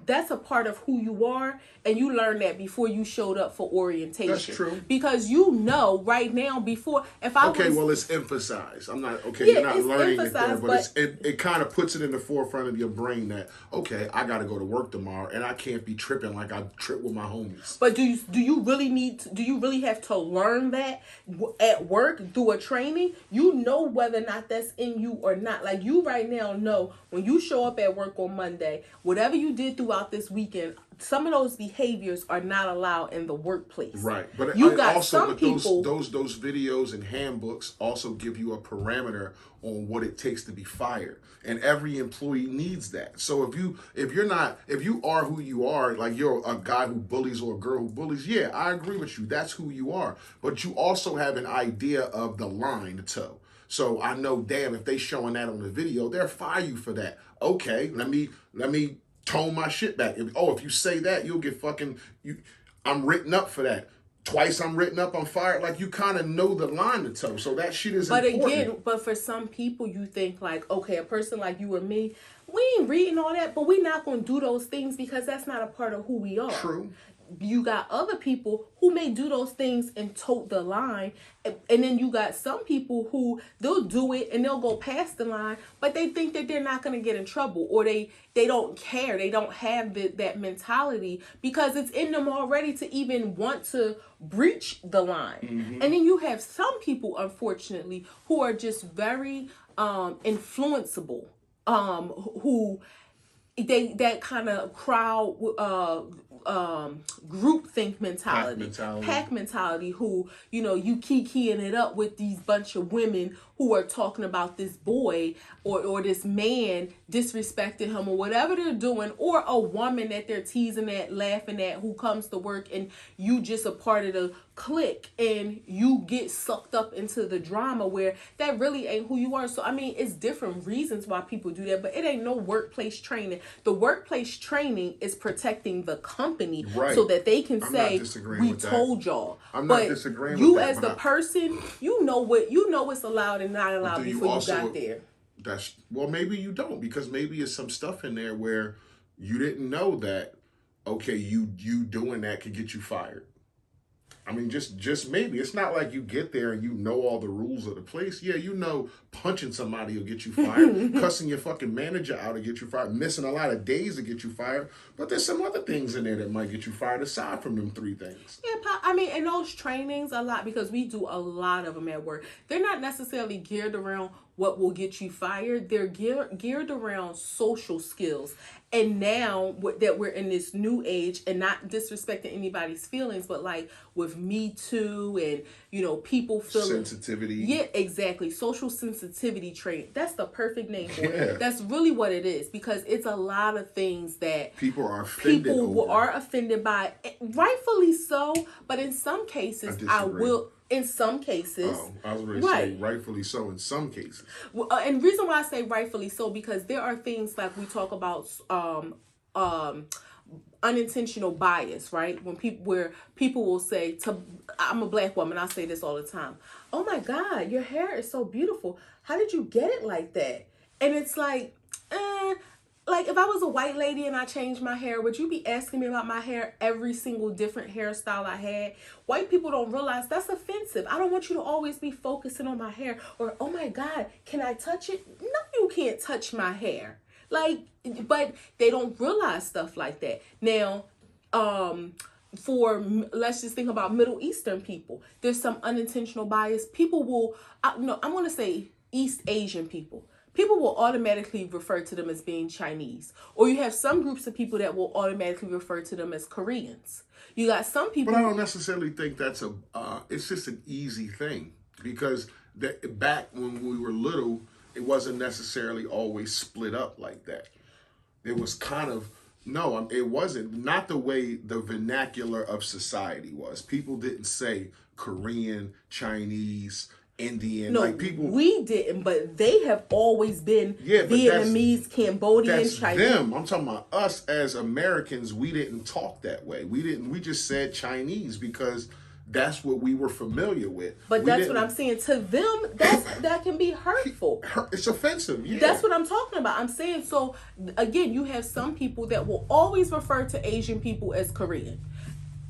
that's a part of who you are, and you learn that before you showed up for orientation. That's true. Because you know right now, before, if I well, it's emphasized. I'm not, you're not learning it there, but it kind of puts it in the forefront of your brain that, okay, I got to go to work tomorrow, and I can't be tripping like I trip with my homies. But do you really have to learn that at work through a training? You know whether or not that's in you or not. Like, you right now know when you show up at work on Monday, whatever you did throughout this weekend, some of those behaviors are not allowed in the workplace. Right. But you got also, some people, those videos and handbooks also give you a parameter on what it takes to be fired. And every employee needs that. So if you are who you are, like you're a guy who bullies or a girl who bullies, yeah, I agree with you. That's who you are. But you also have an idea of the line to toe. So I know, damn, if they showing that on the video, they'll fire you for that. Okay, let me tone my shit back. If you say that, you'll get I'm written up for that. Twice I'm written up, I'm fired. Like, you kind of know the line to toe. So that shit is important. But again, for some people, you think like, okay, a person like you and me, we ain't reading all that, but we not going to do those things because that's not a part of who we are. True. You got other people who may do those things and tote the line, and then you got some people who they'll do it and they'll go past the line, but they think that they're not going to get in trouble, or they don't care, they don't have that mentality because it's in them already to even want to breach the line. Mm-hmm. And then you have some people, unfortunately, who are just very influenceable, who that kind of crowd groupthink mentality, pack mentality, who, you know, you kikiing it up with these bunch of women who are talking about this boy or this man disrespecting him or whatever they're doing, or a woman that they're teasing at, laughing at, who comes to work and you just a part of the clique and you get sucked up into the drama where that really ain't who you are. So, I mean, it's different reasons why people do that, but it ain't no workplace training. The workplace training is protecting the company, right, so that they can say, we told y'all. I'm not disagreeing you with that. As the person, you know what's allowed and not allowed before you got there. Well, maybe you don't, because maybe it's some stuff in there where you didn't know that, okay, you doing that could get you fired. I mean, just maybe. It's not like you get there and you know all the rules of the place. Yeah, you know punching somebody will get you fired, cussing your fucking manager out will get you fired, missing a lot of days to get you fired. But there's some other things in there that might get you fired aside from them 3 things. Yeah, I mean, and those trainings a lot, because we do a lot of them at work. They're not necessarily geared around what will get you fired. They're geared around social skills. And now that we're in this new age, and not disrespecting anybody's feelings, but like with Me Too and, you know, people feeling sensitivity. Yeah, exactly. Social sensitivity training. That's the perfect name for it. That's really what it is, because it's a lot of things that people are offended by, rightfully so. But in some cases, in some cases. Oh, I was going to say rightfully so in some cases. Well, and reason why I say rightfully so, because there are things like we talk about unintentional bias, right? Where people will say I'm a black woman, I say this all the time. Oh my God, your hair is so beautiful. How did you get it like that? And it's like if I was a white lady and I changed my hair, would you be asking me about my hair, every single different hairstyle I had? White people don't realize that's offensive. I don't want you to always be focusing on my hair, or, oh my God, can I touch it? No, you can't touch my hair. But they don't realize stuff like that. Now, let's just think about Middle Eastern people. There's some unintentional bias. People will, I'm going to say East Asian people. People will automatically refer to them as being Chinese. Or you have some groups of people that will automatically refer to them as Koreans. You got some people... But I don't necessarily think that's it's just an easy thing. Because back when we were little, it wasn't necessarily always split up like that. It was kind of... No, it wasn't. Not the way the vernacular of society was. People didn't say Korean, Chinese... Indian, no, like people. We didn't, but they have always been Vietnamese, Cambodian, that's Chinese. Them. I'm talking about us as Americans. We didn't talk that way. We didn't. We just said Chinese because that's what we were familiar with. But that's what I'm saying. To them, that can be hurtful. It's offensive. Yeah. That's what I'm talking about. I'm saying, so again, you have some people that will always refer to Asian people as Korean.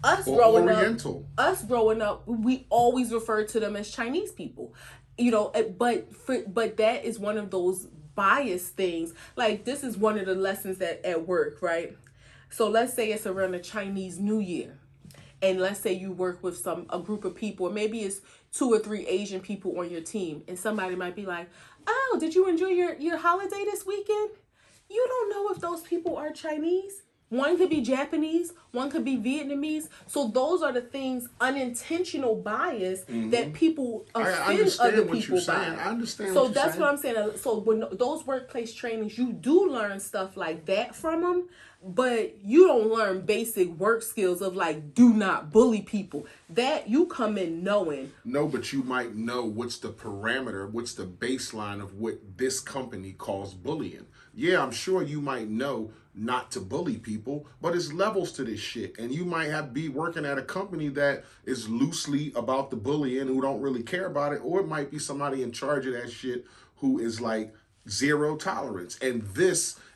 Us growing up, we always referred to them as Chinese people, you know. But that is one of those bias things. Like, this is one of the lessons at work, right? So let's say it's around the Chinese New Year, and let's say you work with a group of people, or maybe it's 2 or 3 Asian people on your team, and somebody might be like, "Oh, did you enjoy your holiday this weekend?" You don't know if those people are Chinese. One could be Japanese, one could be Vietnamese. So those are the things, unintentional bias, that people offend other people by. I understand. So that's what I'm saying. So when those workplace trainings, you do learn stuff like that from them, but you don't learn basic work skills of like, do not bully people. That you come in knowing. No, but you might know what's the parameter, what's the baseline of what this company calls bullying. Yeah, I'm sure you might know not to bully people, but it's levels to this shit. And you might be working at a company that is loosely about the bullying, who don't really care about it, or it might be somebody in charge of that shit who is like zero tolerance. And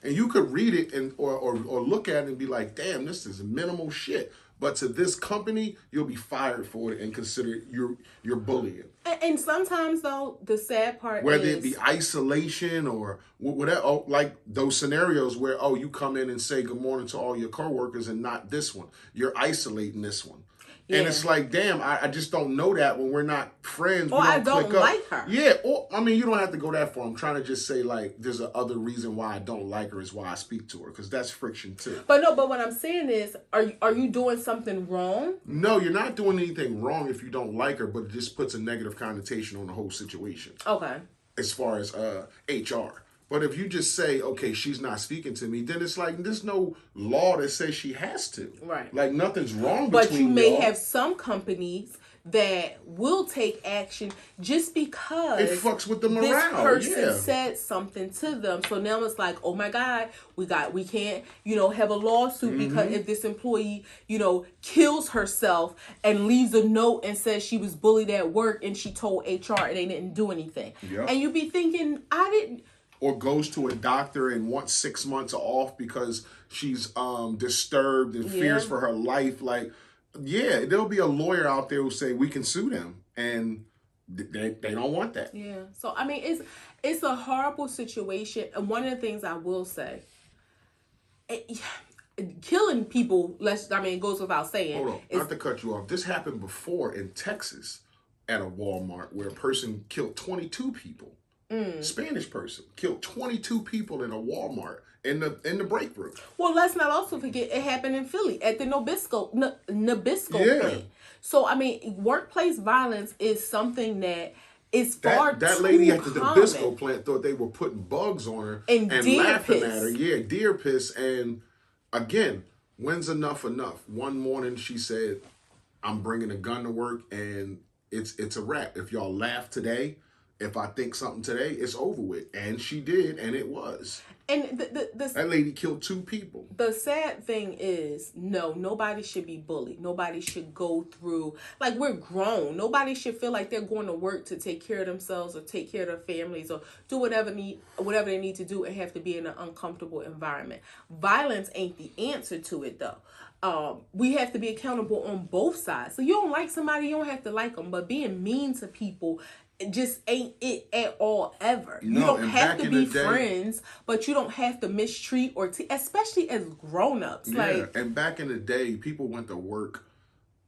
you could read it or look at it and be like, damn, this is minimal shit. But to this company, you'll be fired for it and consider you're bullying. And sometimes, though, the sad part whether it be isolation or whatever, like those scenarios where, you come in and say good morning to all your coworkers and not this one. You're isolating this one. Yeah. And it's like, damn, I just don't know that when we're not friends. Or I don't like her. Yeah, or I mean, you don't have to go that far. I'm trying to just say, like, there's a other reason why I don't like her is why I speak to her, because that's friction too. But what I'm saying is, are you doing something wrong? No, you're not doing anything wrong if you don't like her, but it just puts a negative connotation on the whole situation. Okay. As far as HR. But if you just say, okay, she's not speaking to me, then it's like there's no law that says she has to. Right. Like nothing's wrong between But you may y'all. have some companies that will take action just because it fucks with the morale. This person said something to them. So now it's like, oh my God, we can't, have a lawsuit because if this employee, kills herself and leaves a note and says she was bullied at work and she told HR and they didn't do anything. Yep. And you be thinking, I didn't. Or goes to a doctor and wants 6 months off because she's disturbed and fears for her life. Like, Yeah, there'll be a lawyer out there who say we can sue them, and they don't want that. Yeah. So I mean, it's a horrible situation, and one of the things I will say, it, killing people. It goes without saying. Hold on, not to cut you off. This happened before in Texas at a Walmart where a person killed 22 people. Spanish person killed 22 people in a Walmart in the break room. Well, let's not also forget it happened in Philly at the Nabisco plant. So I mean, workplace violence is something that is far too that lady at the common. Nabisco plant thought they were putting bugs on her and laughing piss. at her. Yeah, deer piss. And again, when's enough enough? One morning she said, "I'm bringing a gun to work, and it's a wrap. If y'all laugh today, if I think something today, it's over with." And she did, and it was. And that lady killed 2 people. The sad thing is, no, nobody should be bullied. Nobody should go through, like, we're grown. Nobody should feel like they're going to work to take care of themselves or take care of their families or do whatever they need to do and have to be in an uncomfortable environment. Violence ain't the answer to it, though. We have to be accountable on both sides. So you don't like somebody, you don't have to like them. But being mean to people just ain't it at all ever. You don't have to be friends, but you don't have to mistreat or especially as grown-ups. Yeah, and back in the day, people went to work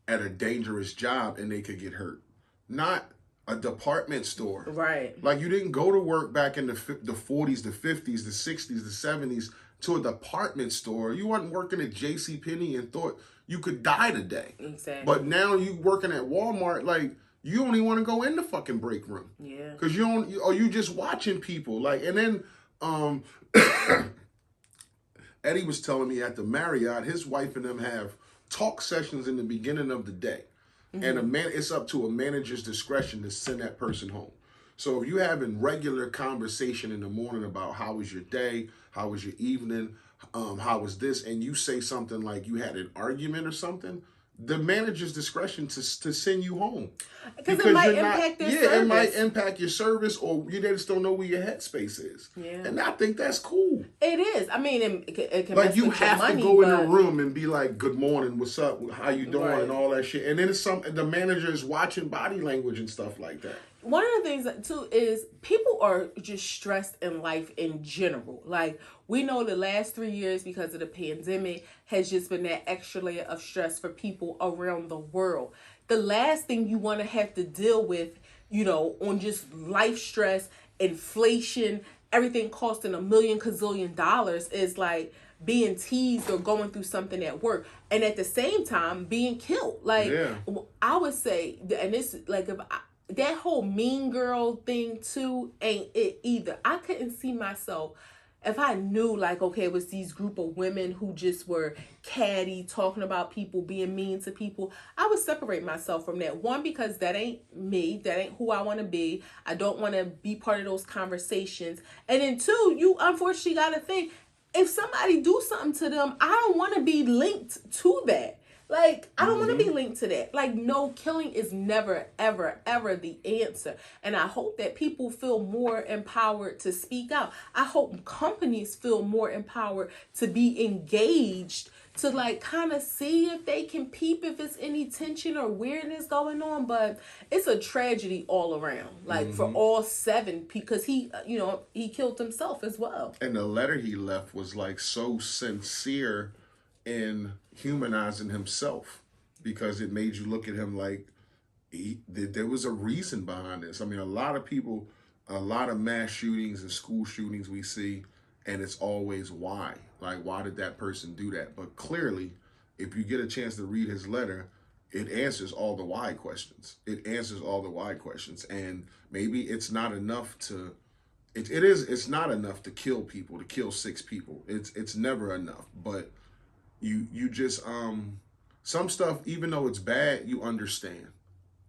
at a dangerous job and they could get hurt. Not a department store. Right. Like, you didn't go to work back in the 40s, the 50s, the 60s, the 70s to a department store. You weren't working at JCPenney and thought you could die today. Exactly. But now you working at Walmart, like, you only want to go in the fucking break room. Yeah. Because you just watching people. Like, and then Eddie was telling me at the Marriott, his wife and them have talk sessions in the beginning of the day. Mm-hmm. And it's up to a manager's discretion to send that person home. So if you're having regular conversation in the morning about how was your day, how was your evening, how was this, and you say something like you had an argument or something, the manager's discretion to send you home. Because it might impact their service. Yeah, it might impact your service, or you just don't know where your headspace is. Yeah. And I think that's cool. It is. I mean, it can like, you have to go in the but... room and be like, "Good morning, what's up, how you doing," right. and all that shit. And then the manager is watching body language and stuff like that. One of the things, too, is people are just stressed in life in general. Like, we know the last 3 years, because of the pandemic, has just been that extra layer of stress for people around the world. The last thing you want to have to deal with, on just life stress, inflation, everything costing $1 million gazillion is like being teased or going through something at work. And at the same time, being killed. Like, yeah. I would say, and this, like, that whole mean girl thing too ain't it either. I couldn't see myself if I knew, like, okay, it was these group of women who just were catty, talking about people, being mean to people. I would separate myself from that. One, because that ain't me. That ain't who I want to be. I don't want to be part of those conversations. And then 2, you unfortunately got to think, if somebody do something to them, I don't want to be linked to that. Like, I don't want to be linked to that. Like, no, killing is never, ever, ever the answer. And I hope that people feel more empowered to speak out. I hope companies feel more empowered to be engaged, to, like, kind of see if they can peep if it's any tension or weirdness going on. But it's a tragedy all around, like, for all 7, because he killed himself as well. And the letter he left was, like, so sincere in humanizing himself, because it made you look at him like there was a reason behind this. I mean, a lot of mass shootings and school shootings we see, and it's always why. Like, why did that person do that? But clearly, if you get a chance to read his letter, it answers all the why questions. It answers all the why questions. And maybe it's not enough to it's not enough to kill people, to kill 6 people. It's never enough. But you just some stuff, even though it's bad, you understand.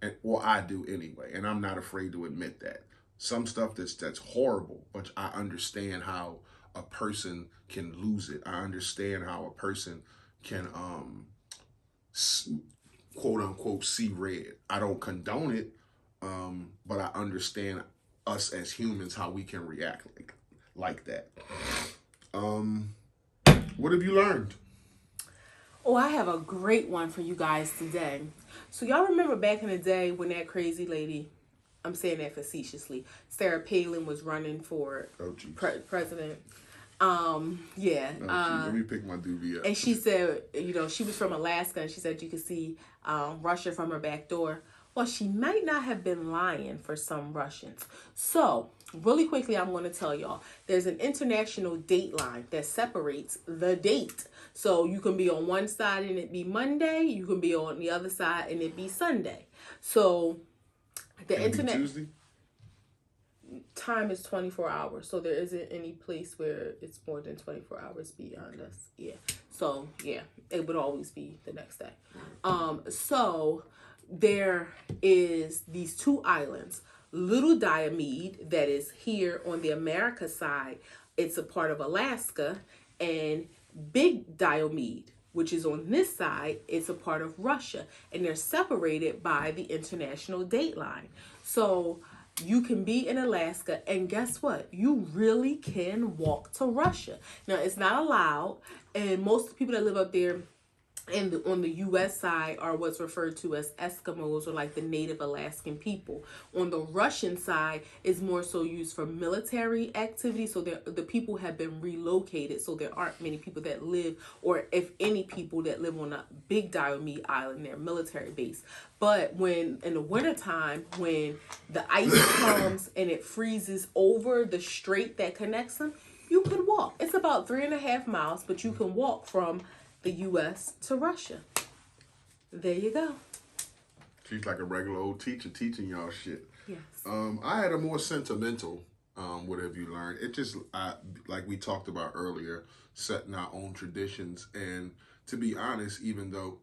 And I do anyway, and I'm not afraid to admit that. Some stuff that's horrible, but I understand how a person can lose it. I understand how a person can quote unquote see red. I don't condone it, but I understand us as humans, how we can react like that. What have you learned? Oh, I have a great one for you guys today. So y'all remember back in the day when that crazy lady, I'm saying that facetiously, Sarah Palin was running for president. Yeah. Let me pick my doobie up. And she said, she was from Alaska, and she said you could see Russia from her back door. Well, she might not have been lying for some Russians. So, really quickly, I'm going to tell y'all, there's an international date line that separates the date. So, you can be on one side and it be Monday. You can be on the other side and it be Sunday. So, the internet... Tuesday? Time is 24 hours, so there isn't any place where it's more than 24 hours beyond us. Yeah. So, yeah, it would always be the next day. So there is these two islands, Little Diomede, that is here on the America side. It's a part of Alaska, and Big Diomede, which is on this side, it's a part of Russia, and they're separated by the international date line. So you can be in Alaska, and guess what? You really can walk to Russia. Now, it's not allowed, and most people that live up there and on the U.S. side are what's referred to as Eskimos, or like the native Alaskan people. On the Russian side, it's more so used for military activity. So the people have been relocated. So there aren't many people that live, or if any people that live on a Big Diomede Island, their military base. But when in the wintertime, when the ice comes and it freezes over the strait that connects them, you can walk. It's about 3.5 miles, but you can walk from the U.S. to Russia. There you go. She's like a regular old teacher teaching y'all shit. Yes. I had a more sentimental, what have you learned? It just, like we talked about earlier, setting our own traditions. And to be honest, even though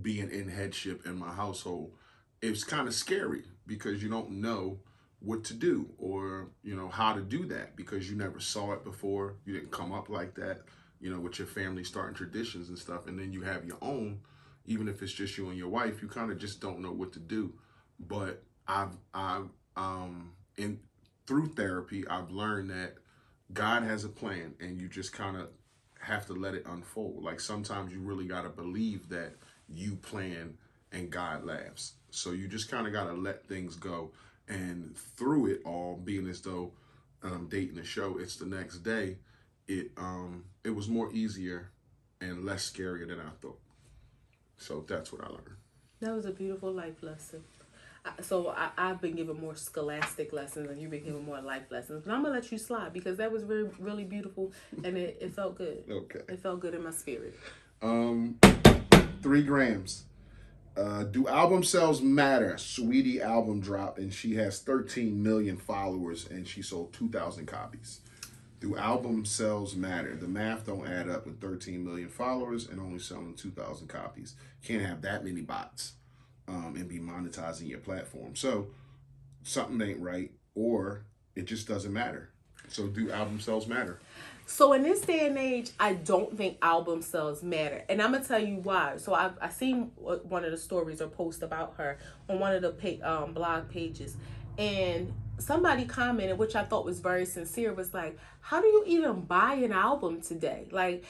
being in headship in my household, it's kind of scary because you don't know what to do, or, how to do that, because you never saw it before. You didn't come up like that, with your family starting traditions and stuff. And then you have your own, even if it's just you and your wife, you kind of just don't know what to do. But through therapy, I've learned that God has a plan, and you just kind of have to let it unfold. Like sometimes you really got to believe that you plan and God laughs. So you just kind of got to let things go. And through it all, being as though dating a show, it's the next day, it was more easier and less scary than I thought. So that's what I learned. That was a beautiful life lesson. So I've been given more scholastic lessons, and you've been given more life lessons. But I'm going to let you slide, because that was really, really beautiful, and it felt good. Okay. It felt good in my spirit. 3 grams. Do album sales matter? Sweetie album drop, and she has 13 million followers, and she sold 2,000 copies. Do album sales matter? The math don't add up with 13 million followers and only selling 2,000 copies. Can't have that many bots and be monetizing your platform. So something ain't right, or it just doesn't matter. So do album sales matter? So in this day and age, I don't think album sales matter. And I'm going to tell you why. So I seen one of the stories or posts about her on one of the blog pages. And somebody commented, which I thought was very sincere, was like, how do you even buy an album today? Like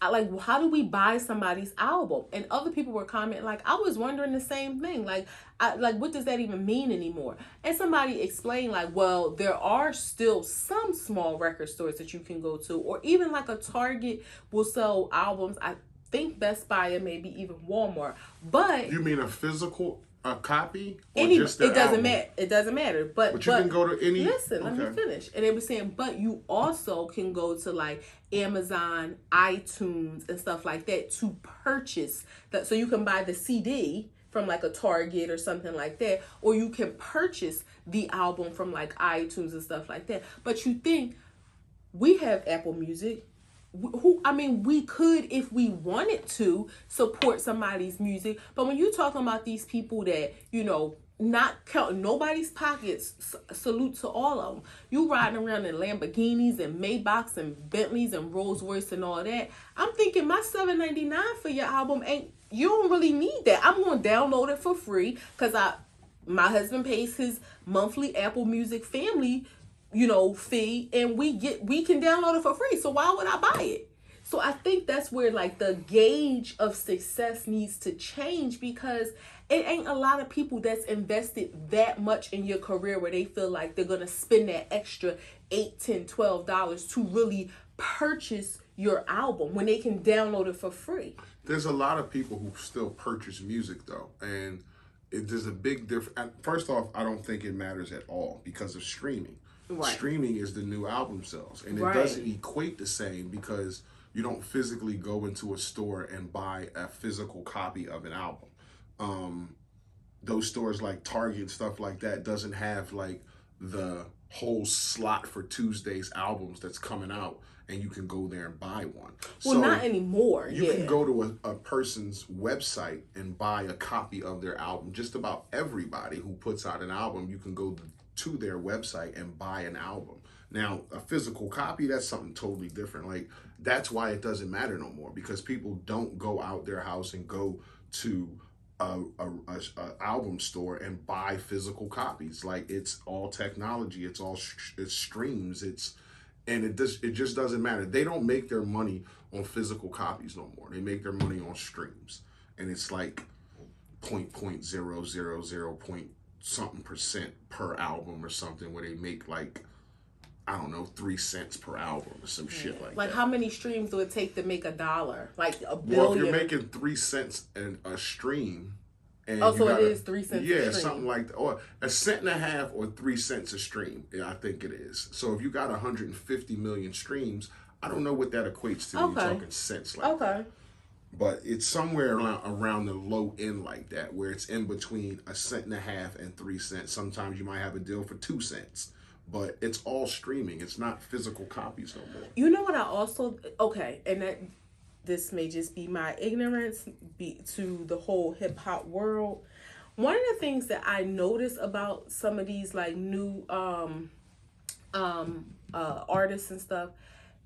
how do we buy somebody's album? And other people were commenting, like, I was wondering the same thing. Like, what does that even mean anymore? And somebody explained, like, well, there are still some small record stores that you can go to, or even like a Target will sell albums. I think Best Buy and maybe even Walmart. But you mean a physical copy, or just it doesn't matter. It doesn't matter. But you can go to any. Listen, let me finish. And they were saying, but you also can go to like Amazon, iTunes, and stuff like that to purchase that. So you can buy the CD from like a Target or something like that, or you can purchase the album from like iTunes and stuff like that. But you think we have Apple Music. We could, if we wanted to, support somebody's music. But when you're talking about these people that, not counting nobody's pockets, salute to all of them. You riding around in Lamborghinis and Maybachs and Bentleys and Rolls Royce and all that. I'm thinking my $7.99 for your album you don't really need that. I'm going to download it for free because my husband pays his monthly Apple Music family fee, and we can download it for free. So why would I buy it? So I think that's where like the gauge of success needs to change, because it ain't a lot of people that's invested that much in your career where they feel like they're going to spend that extra $8, $10, $12 to really purchase your album when they can download it for free. There's a lot of people who still purchase music though, and there's a big difference. First off, I don't think it matters at all because of streaming. Right. Streaming is the new album sales, and it doesn't equate the same because you don't physically go into a store and buy a physical copy of an album. Those stores like Target and stuff like that doesn't have like the whole slot for Tuesday's albums that's coming out, and you can go there and buy one. Well, so not anymore. You can go to a person's website and buy a copy of their album. Just about everybody who puts out an album, you can go to their website and buy an album. Now, a physical copy, that's something totally different. Like, that's why it doesn't matter no more, because people don't go out their house and go to a album store and buy physical copies. Like, it's all technology, it's streams, and it just doesn't matter. They don't make their money on physical copies no more. They make their money on streams, and it's like 0.000 something percent per album or something, where they make like, I don't know, 3 cents per album or some shit like that. Like, how many streams do it take to make $1? Like $1 billion? Well, if you're making 3 cents a stream, and so it is 3 cents. Yeah, something like that, or 1.5 cents or 3 cents a stream. Yeah, I think it is. So if you got 150 million streams, I don't know what that equates to. Okay. You're talking cents, like that. But it's somewhere around the low end like that, where it's in between 1.5 cents and 3 cents. Sometimes you might have a deal for 2 cents. But it's all streaming. It's not physical copies no more. You know what I also... Okay, and this may just be my ignorance to the whole hip-hop world. One of the things that I notice about some of these like new artists and stuff,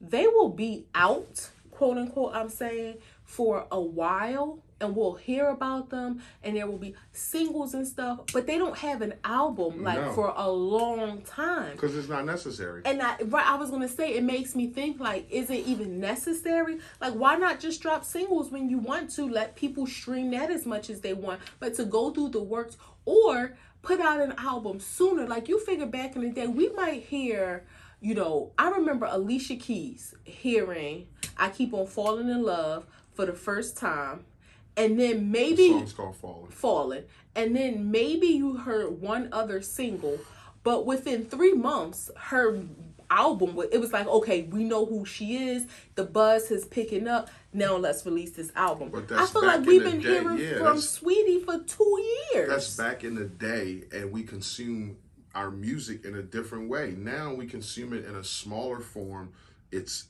they will be out, quote unquote, I'm saying, for a while, and we'll hear about them, and there will be singles and stuff, but they don't have an album for a long time, because it's not necessary. And I was gonna say, it makes me think, like, is it even necessary? Like, why not just drop singles when you want to? Let people stream that as much as they want, but to go through the works or put out an album sooner. Like, you figure back in the day, we might hear, you know, I remember Alicia Keys hearing "I Keep on Falling in Love" for the first time. And then maybe... The song's called Falling. And then maybe you heard one other single. But within 3 months, her album, it was like, okay, we know who she is. The buzz is picking up. Now let's release this album. I feel like we've been hearing from Sweetie for 2 years. That's back in the day, and we consume our music in a different way. Now we consume it in a smaller form. It's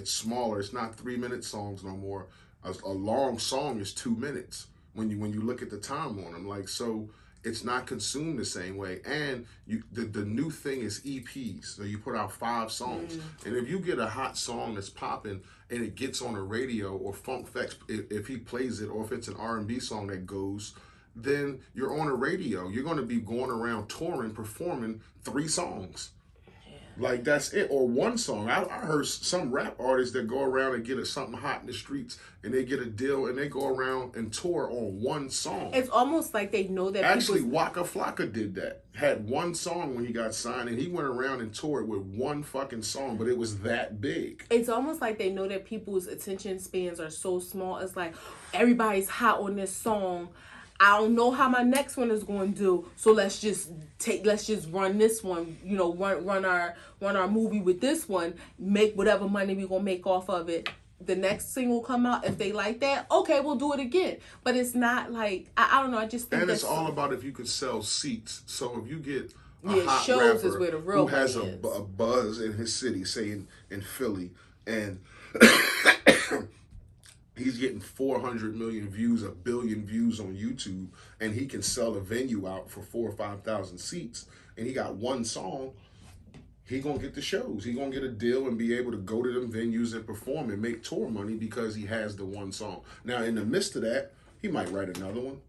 smaller. It's not 3-minute songs no more. A long song is 2 minutes when you look at the time on them. Like, so it's not consumed the same way. And the new thing is EPs. So you put out 5 songs, and if you get a hot song that's popping and it gets on the radio, or Funk Flex, if he plays it, or if it's an R&B song that goes, then you're on the radio. You're going to be going around touring, performing 3 songs. Like, that's it, or 1 song. I heard some rap artists that go around and get something hot in the streets, and they get a deal, and they go around and tour on 1 song. It's almost like they know that. Actually, Waka Flocka did that. Had 1 song when he got signed, and he went around and toured with 1 fucking song, but it was that big. It's almost like they know that people's attention spans are so small. It's like, everybody's hot on this song. I don't know how my next one is going to do, so let's just run this one, you know, run our movie with this one, make whatever money we're going to make off of it. The next single come out, if they like that, okay, we'll do it again. But it's not like, I don't know, I just think it's all about if you can sell seats. So if you get a hot shows rapper is where the real who has a buzz in his city, say in Philly, and he's getting 400 million views, 1 billion views on YouTube, and he can sell a venue out for 4,000 or 5,000 seats, and he got 1 song, he gonna get the shows. He gonna get a deal and be able to go to them venues and perform and make tour money because he has the 1 song. Now, in the midst of that, he might write another one.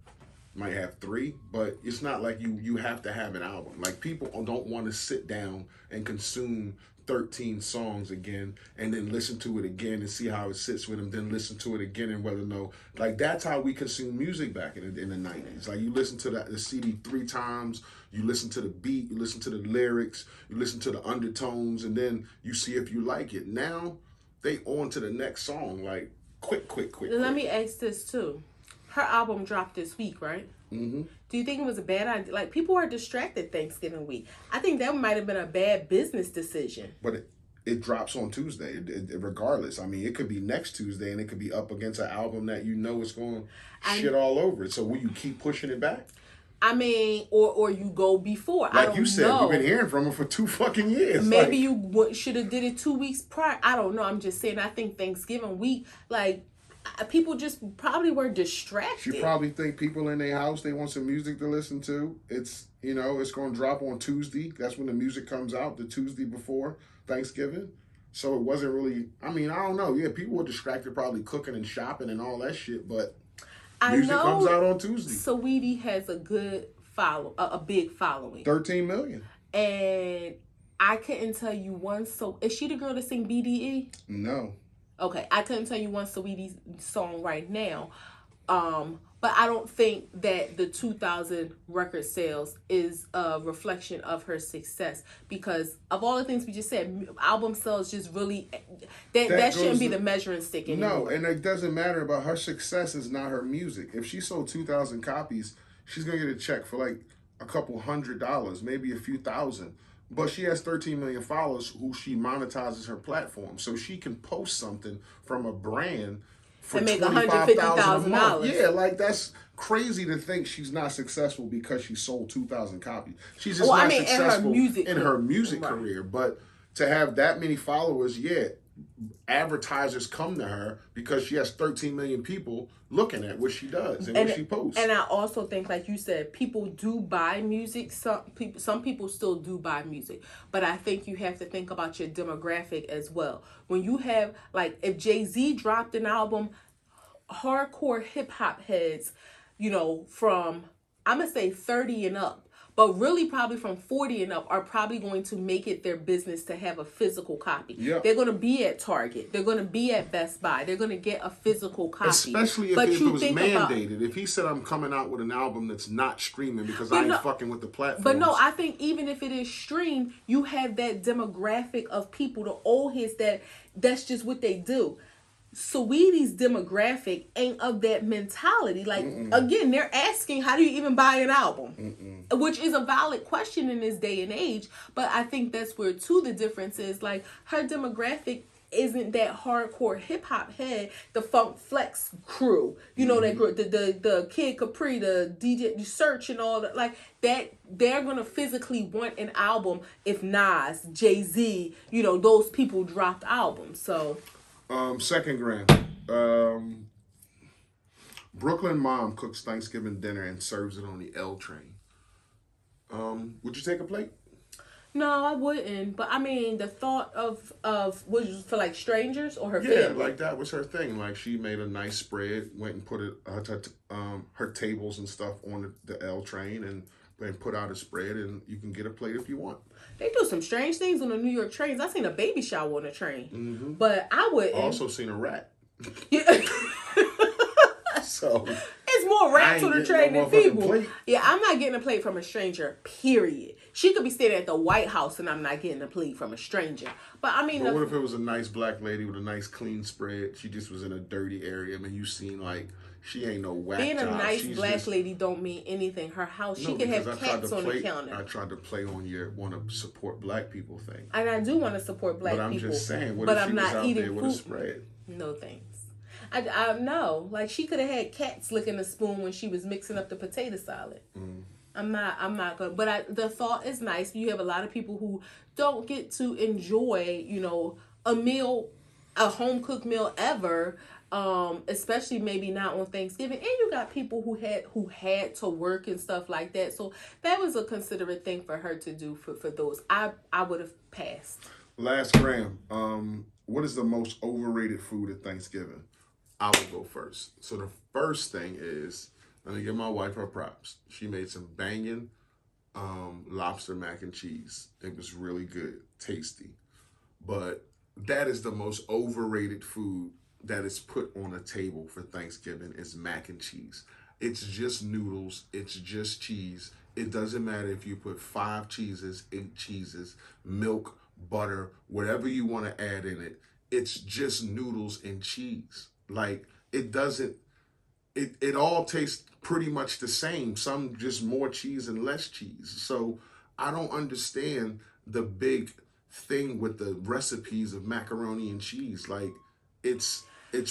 might have 3, but it's not like you have to have an album. Like, people don't want to sit down and consume 13 songs again and then listen to it again and see how it sits with them, then listen to it again and whether no. Like, that's how we consume music back in the 90s. Like, you listen to the CD 3 times, you listen to the beat, you listen to the lyrics, you listen to the undertones, and then you see if you like it. Now, they on to the next song, like, quick. Let me ask this too. Her album dropped this week, right? Mm-hmm. Do you think it was a bad idea? Like, people are distracted Thanksgiving week. I think that might have been a bad business decision. But it drops on Tuesday, regardless. I mean, it could be next Tuesday, and it could be up against an album that you know is going shit all over it. So will you keep pushing it back? I mean, or you go before. Like I don't you said, know. we've been hearing from her for 2 fucking years. Maybe you should have did it 2 weeks prior. I don't know. I'm just saying. I think Thanksgiving week, like, people just probably were distracted. You probably think people in their house, they want some music to listen to. It's, it's going to drop on Tuesday. That's when the music comes out, the Tuesday before Thanksgiving. So it wasn't really, I mean, I don't know. Yeah, people were distracted probably cooking and shopping and all that shit, but music comes out on Tuesday. Saweetie has a good a big following. 13 million. And I couldn't tell you one, is she the girl that sing BDE? No. Okay, I couldn't tell you one Saweetie song right now, but I don't think that the 2000 record sales is a reflection of her success, because of all the things we just said, album sales just really, that shouldn't be the measuring stick anymore. No, and it doesn't matter about her success is not her music. If she sold 2,000 copies, she's going to get a check for like a couple $100, maybe a few thousand. But she has 13 million followers who she monetizes her platform. So she can post something from a brand for $150,000 a month. Yeah, like, that's crazy to think she's not successful because she sold 2,000 copies. She's just not successful in her music career. But to have that many followers, advertisers come to her because she has 13 million people looking at what she does and what she posts. And I also think, like you said, people do buy music. Some people still do buy music, but I think you have to think about your demographic as well. When you have, like, if Jay-Z dropped an album, hardcore hip hop heads, from, I'm gonna say 30 and up, but really probably from 40 and up, are probably going to make it their business to have a physical copy. Yep. They're going to be at Target. They're going to be at Best Buy. They're going to get a physical copy. Especially if it was mandated. If he said, I'm coming out with an album that's not streaming because I ain't fucking with the platform. But no, I think even if it is streamed, you have that demographic of people, the old heads, that's just what they do. Saweetie's demographic ain't of that mentality. Like, again, they're asking, how do you even buy an album? Which is a valid question in this day and age. But I think that's where, too, the difference is. Like, her demographic isn't that hardcore hip hop head, the Funk Flex crew, that group, the Kid Capri, the DJ Search, and all that. Like, that, they're gonna physically want an album if Nas, Jay-Z, those people dropped albums. So. Second gram. Brooklyn mom cooks Thanksgiving dinner and serves it on the L train. Would you take a plate? No, I wouldn't. But I mean, the thought of was for like strangers or her family? Yeah, like that was her thing. Like, she made a nice spread, went and put her tables and stuff on the L train and put out a spread, and you can get a plate if you want. They do some strange things on the New York trains. I seen a baby shower on a train, but I wouldn't. Also seen a rat. Yeah. So it's more rats on the train than people. Plate. Yeah, I'm not getting a plate from a stranger. Period. She could be staying at the White House, and I'm not getting a plate from a stranger. But I mean, what if it was a nice black lady with a nice clean spread? She just was in a dirty area. I mean, you seen, like, she ain't no whack being job. A nice black lady don't mean anything. Her house, she could have cats on the counter. I tried to play on your want to support black people thing. And I do want to support black people. But I'm just saying, what if she was out there with a spread? No thanks. I know. Like, she could have had cats licking the spoon when she was mixing up the potato salad. I'm not gonna. But the thought is nice. You have a lot of people who don't get to enjoy, a meal, a home cooked meal ever. Especially maybe not on Thanksgiving, and you got people who had to work and stuff like that. So that was a considerate thing for her to do for those. I would have passed. Last gram. What is the most overrated food at Thanksgiving? I will go first. So the first thing is Let me give my wife her props. She made some banging lobster mac and cheese. It was really good, tasty. But that is the most overrated food that is put on a table for Thanksgiving is mac and cheese. It's just noodles. It's just cheese. It doesn't matter if you put 5 cheeses, 8 cheeses, milk, butter, whatever you want to add in it. It's just noodles and cheese. Like, it doesn't, it all tastes pretty much the same. Some just more cheese and less cheese. So I don't understand the big thing with the recipes of macaroni and cheese. Like, it's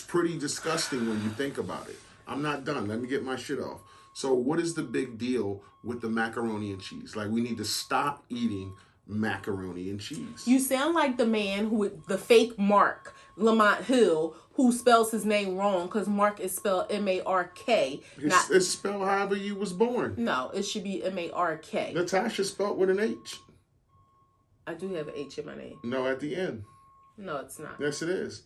pretty disgusting when you think about it. I'm not done. Let me get my shit off. So what is the big deal with the macaroni and cheese? Like, we need to stop eating macaroni and cheese. You sound like the man the fake Mark Lamont Hill, who spells his name wrong because Mark is spelled M-A-R-K. It's spelled however you was born. No, it should be M-A-R-K. Natasha spelled with an H. I do have an H in my name. No, at the end. No, it's not. Yes, it is.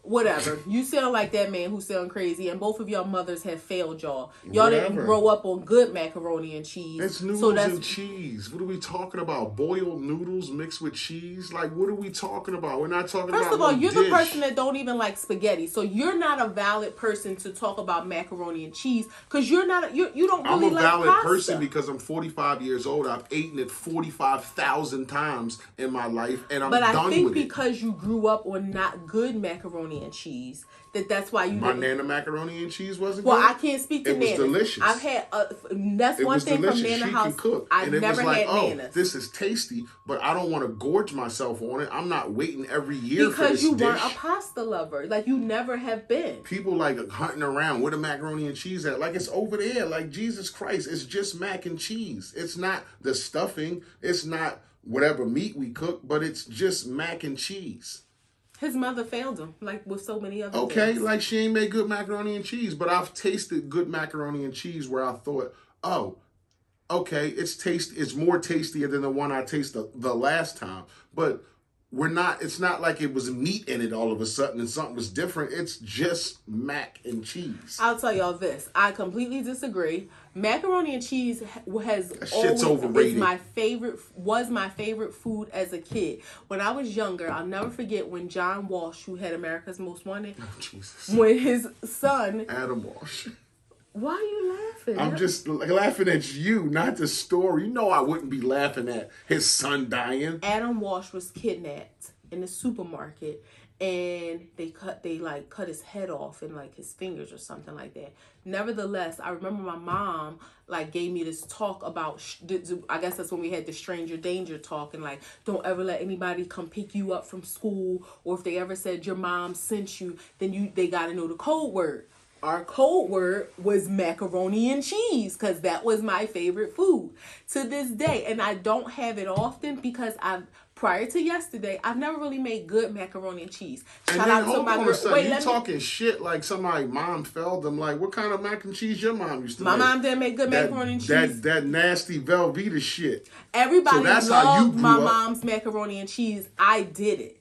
Whatever. You sound like that man who sound crazy, and both of y'all mothers have failed y'all. Y'all didn't grow up on good macaroni and cheese. It's noodles and cheese. What are we talking about? Boiled noodles mixed with cheese? Like, what are we talking about? We're not talking about First of all, you're dish. the person that don't even like spaghetti, so you're not a valid person to talk about macaroni and cheese because you're not. You don't really like pasta. I'm a valid person because I'm 45 years old. I've eaten it 45,000 times in my life, and I'm done with it. But I think because you grew up on not good macaroni and cheese, that's why you. My Nana macaroni and cheese wasn't well, good. I can't speak to Nana. It was delicious. I've had that's one thing delicious. From Nana she house. Can cook. I've and never it was like, had Nana. This is tasty, but I don't want to gorge myself on it. I'm not waiting every year for this because you dish. weren't a pasta lover. Like, you never have been. People like hunting around where the macaroni and cheese at. Like, it's over there. Like, Jesus Christ, it's just mac and cheese. It's not the stuffing. It's not whatever meat we cook, but it's just mac and cheese. His mother failed him, like with so many other things. Okay, like she ain't made good macaroni and cheese, but I've tasted good macaroni and cheese where I thought, oh, okay, it's more tastier than the one I tasted the last time. But it's not like it was meat in it all of a sudden and something was different. It's just mac and cheese. I'll tell y'all this. I completely disagree. Macaroni and cheese overrated. Was my favorite food as a kid. When I was younger, I'll never forget when John Walsh, who had America's Most Wanted, when his son Adam Walsh. Why are you laughing? I'm just laughing at you, not the story. You know I wouldn't be laughing at his son dying. Adam Walsh was kidnapped in the supermarket, and they cut his head off and like his fingers or something like that. Nevertheless, I remember my mom gave me this talk about. I guess that's when we had the stranger danger talk, and like, don't ever let anybody come pick you up from school, or if they ever said your mom sent you, then they got to know the code word. Our code word was macaroni and cheese because that was my favorite food to this day. And I don't have it often because prior to yesterday, I've never really made good macaroni and cheese. Shout out to my girl. Wait, you talking shit like somebody mom failed them. Like, what kind of mac and cheese your mom used to make? My mom didn't make good macaroni and cheese. That nasty Velveeta shit. Everybody loved my mom's macaroni and cheese. I did it.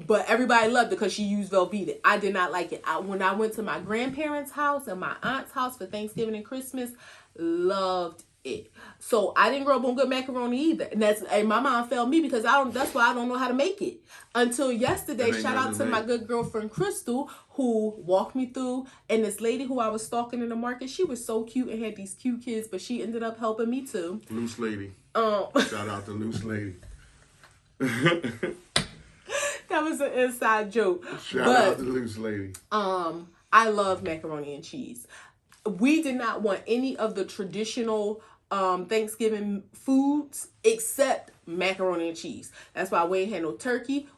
But everybody loved it because she used Velveeta. I did not like it. When I went to my grandparents' house and my aunt's house for Thanksgiving and Christmas, loved it. So I didn't grow up on good macaroni either. And my mom failed me because that's why I don't know how to make it. Until yesterday, shout out to my good girlfriend Crystal, who walked me through. And this lady who I was stalking in the market, she was so cute and had these cute kids, but she ended up helping me too. Loose lady. Shout out to Loose Lady. That was an inside joke. Shout out to Loose Lady. I love macaroni and cheese. We did not want any of the traditional Thanksgiving foods except macaroni and cheese. That's why we ain't had no turkey.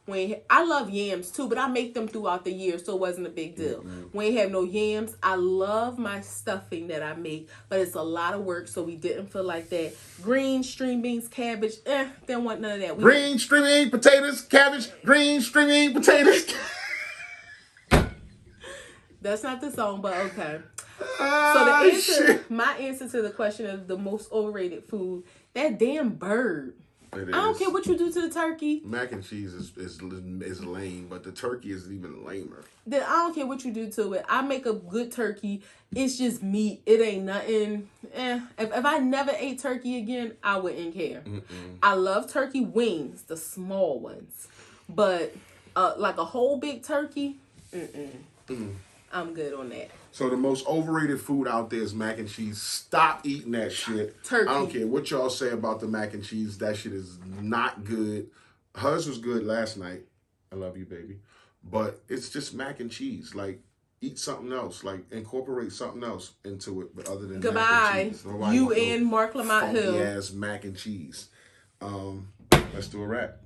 I love yams too, but I make them throughout the year, so it wasn't a big deal. Mm-hmm. We ain't have no yams. I love my stuffing that I make, but it's a lot of work, so we didn't feel like that. Green, string beans, cabbage, didn't want none of that. Green, string beans, potatoes, cabbage, green, string beans, potatoes. That's not the song, but okay. So my answer to the question of the most overrated food, that damn bird. It is. I don't care what you do to the turkey. Mac and cheese is lame, but the turkey is even lamer. Then I don't care what you do to it. I make a good turkey. It's just meat. It ain't nothing. If I never ate turkey again, I wouldn't care. I love turkey wings, the small ones, but like a whole big turkey, I'm good on that. So the most overrated food out there is mac and cheese. Stop eating that shit. Turkey. I don't care what y'all say about the mac and cheese. That shit is not good. Hers was good last night. I love you, baby. But it's just mac and cheese. Like, eat something else. Like, incorporate something else into it. But other than mac and cheese. You and Mark Lamont Hill. Funky ass mac and cheese. Let's do a wrap.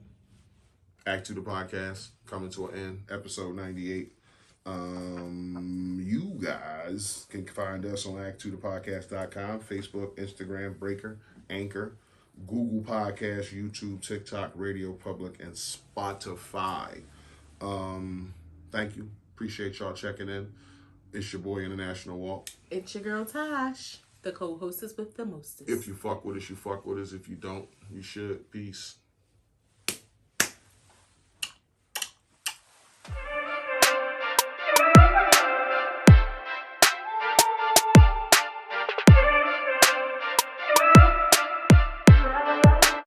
Act 2 the podcast coming to an end. Episode 98. You guys can find us on act2thepodcast.com, Facebook, Instagram, Breaker, Anchor, Google Podcasts, YouTube, TikTok, Radio Public, and Spotify. Thank you. Appreciate y'all checking in. It's your boy International Walk. It's your girl Tosh, the co-hostess with the mostest. If you fuck with us, you fuck with us. If you don't, you should. Peace.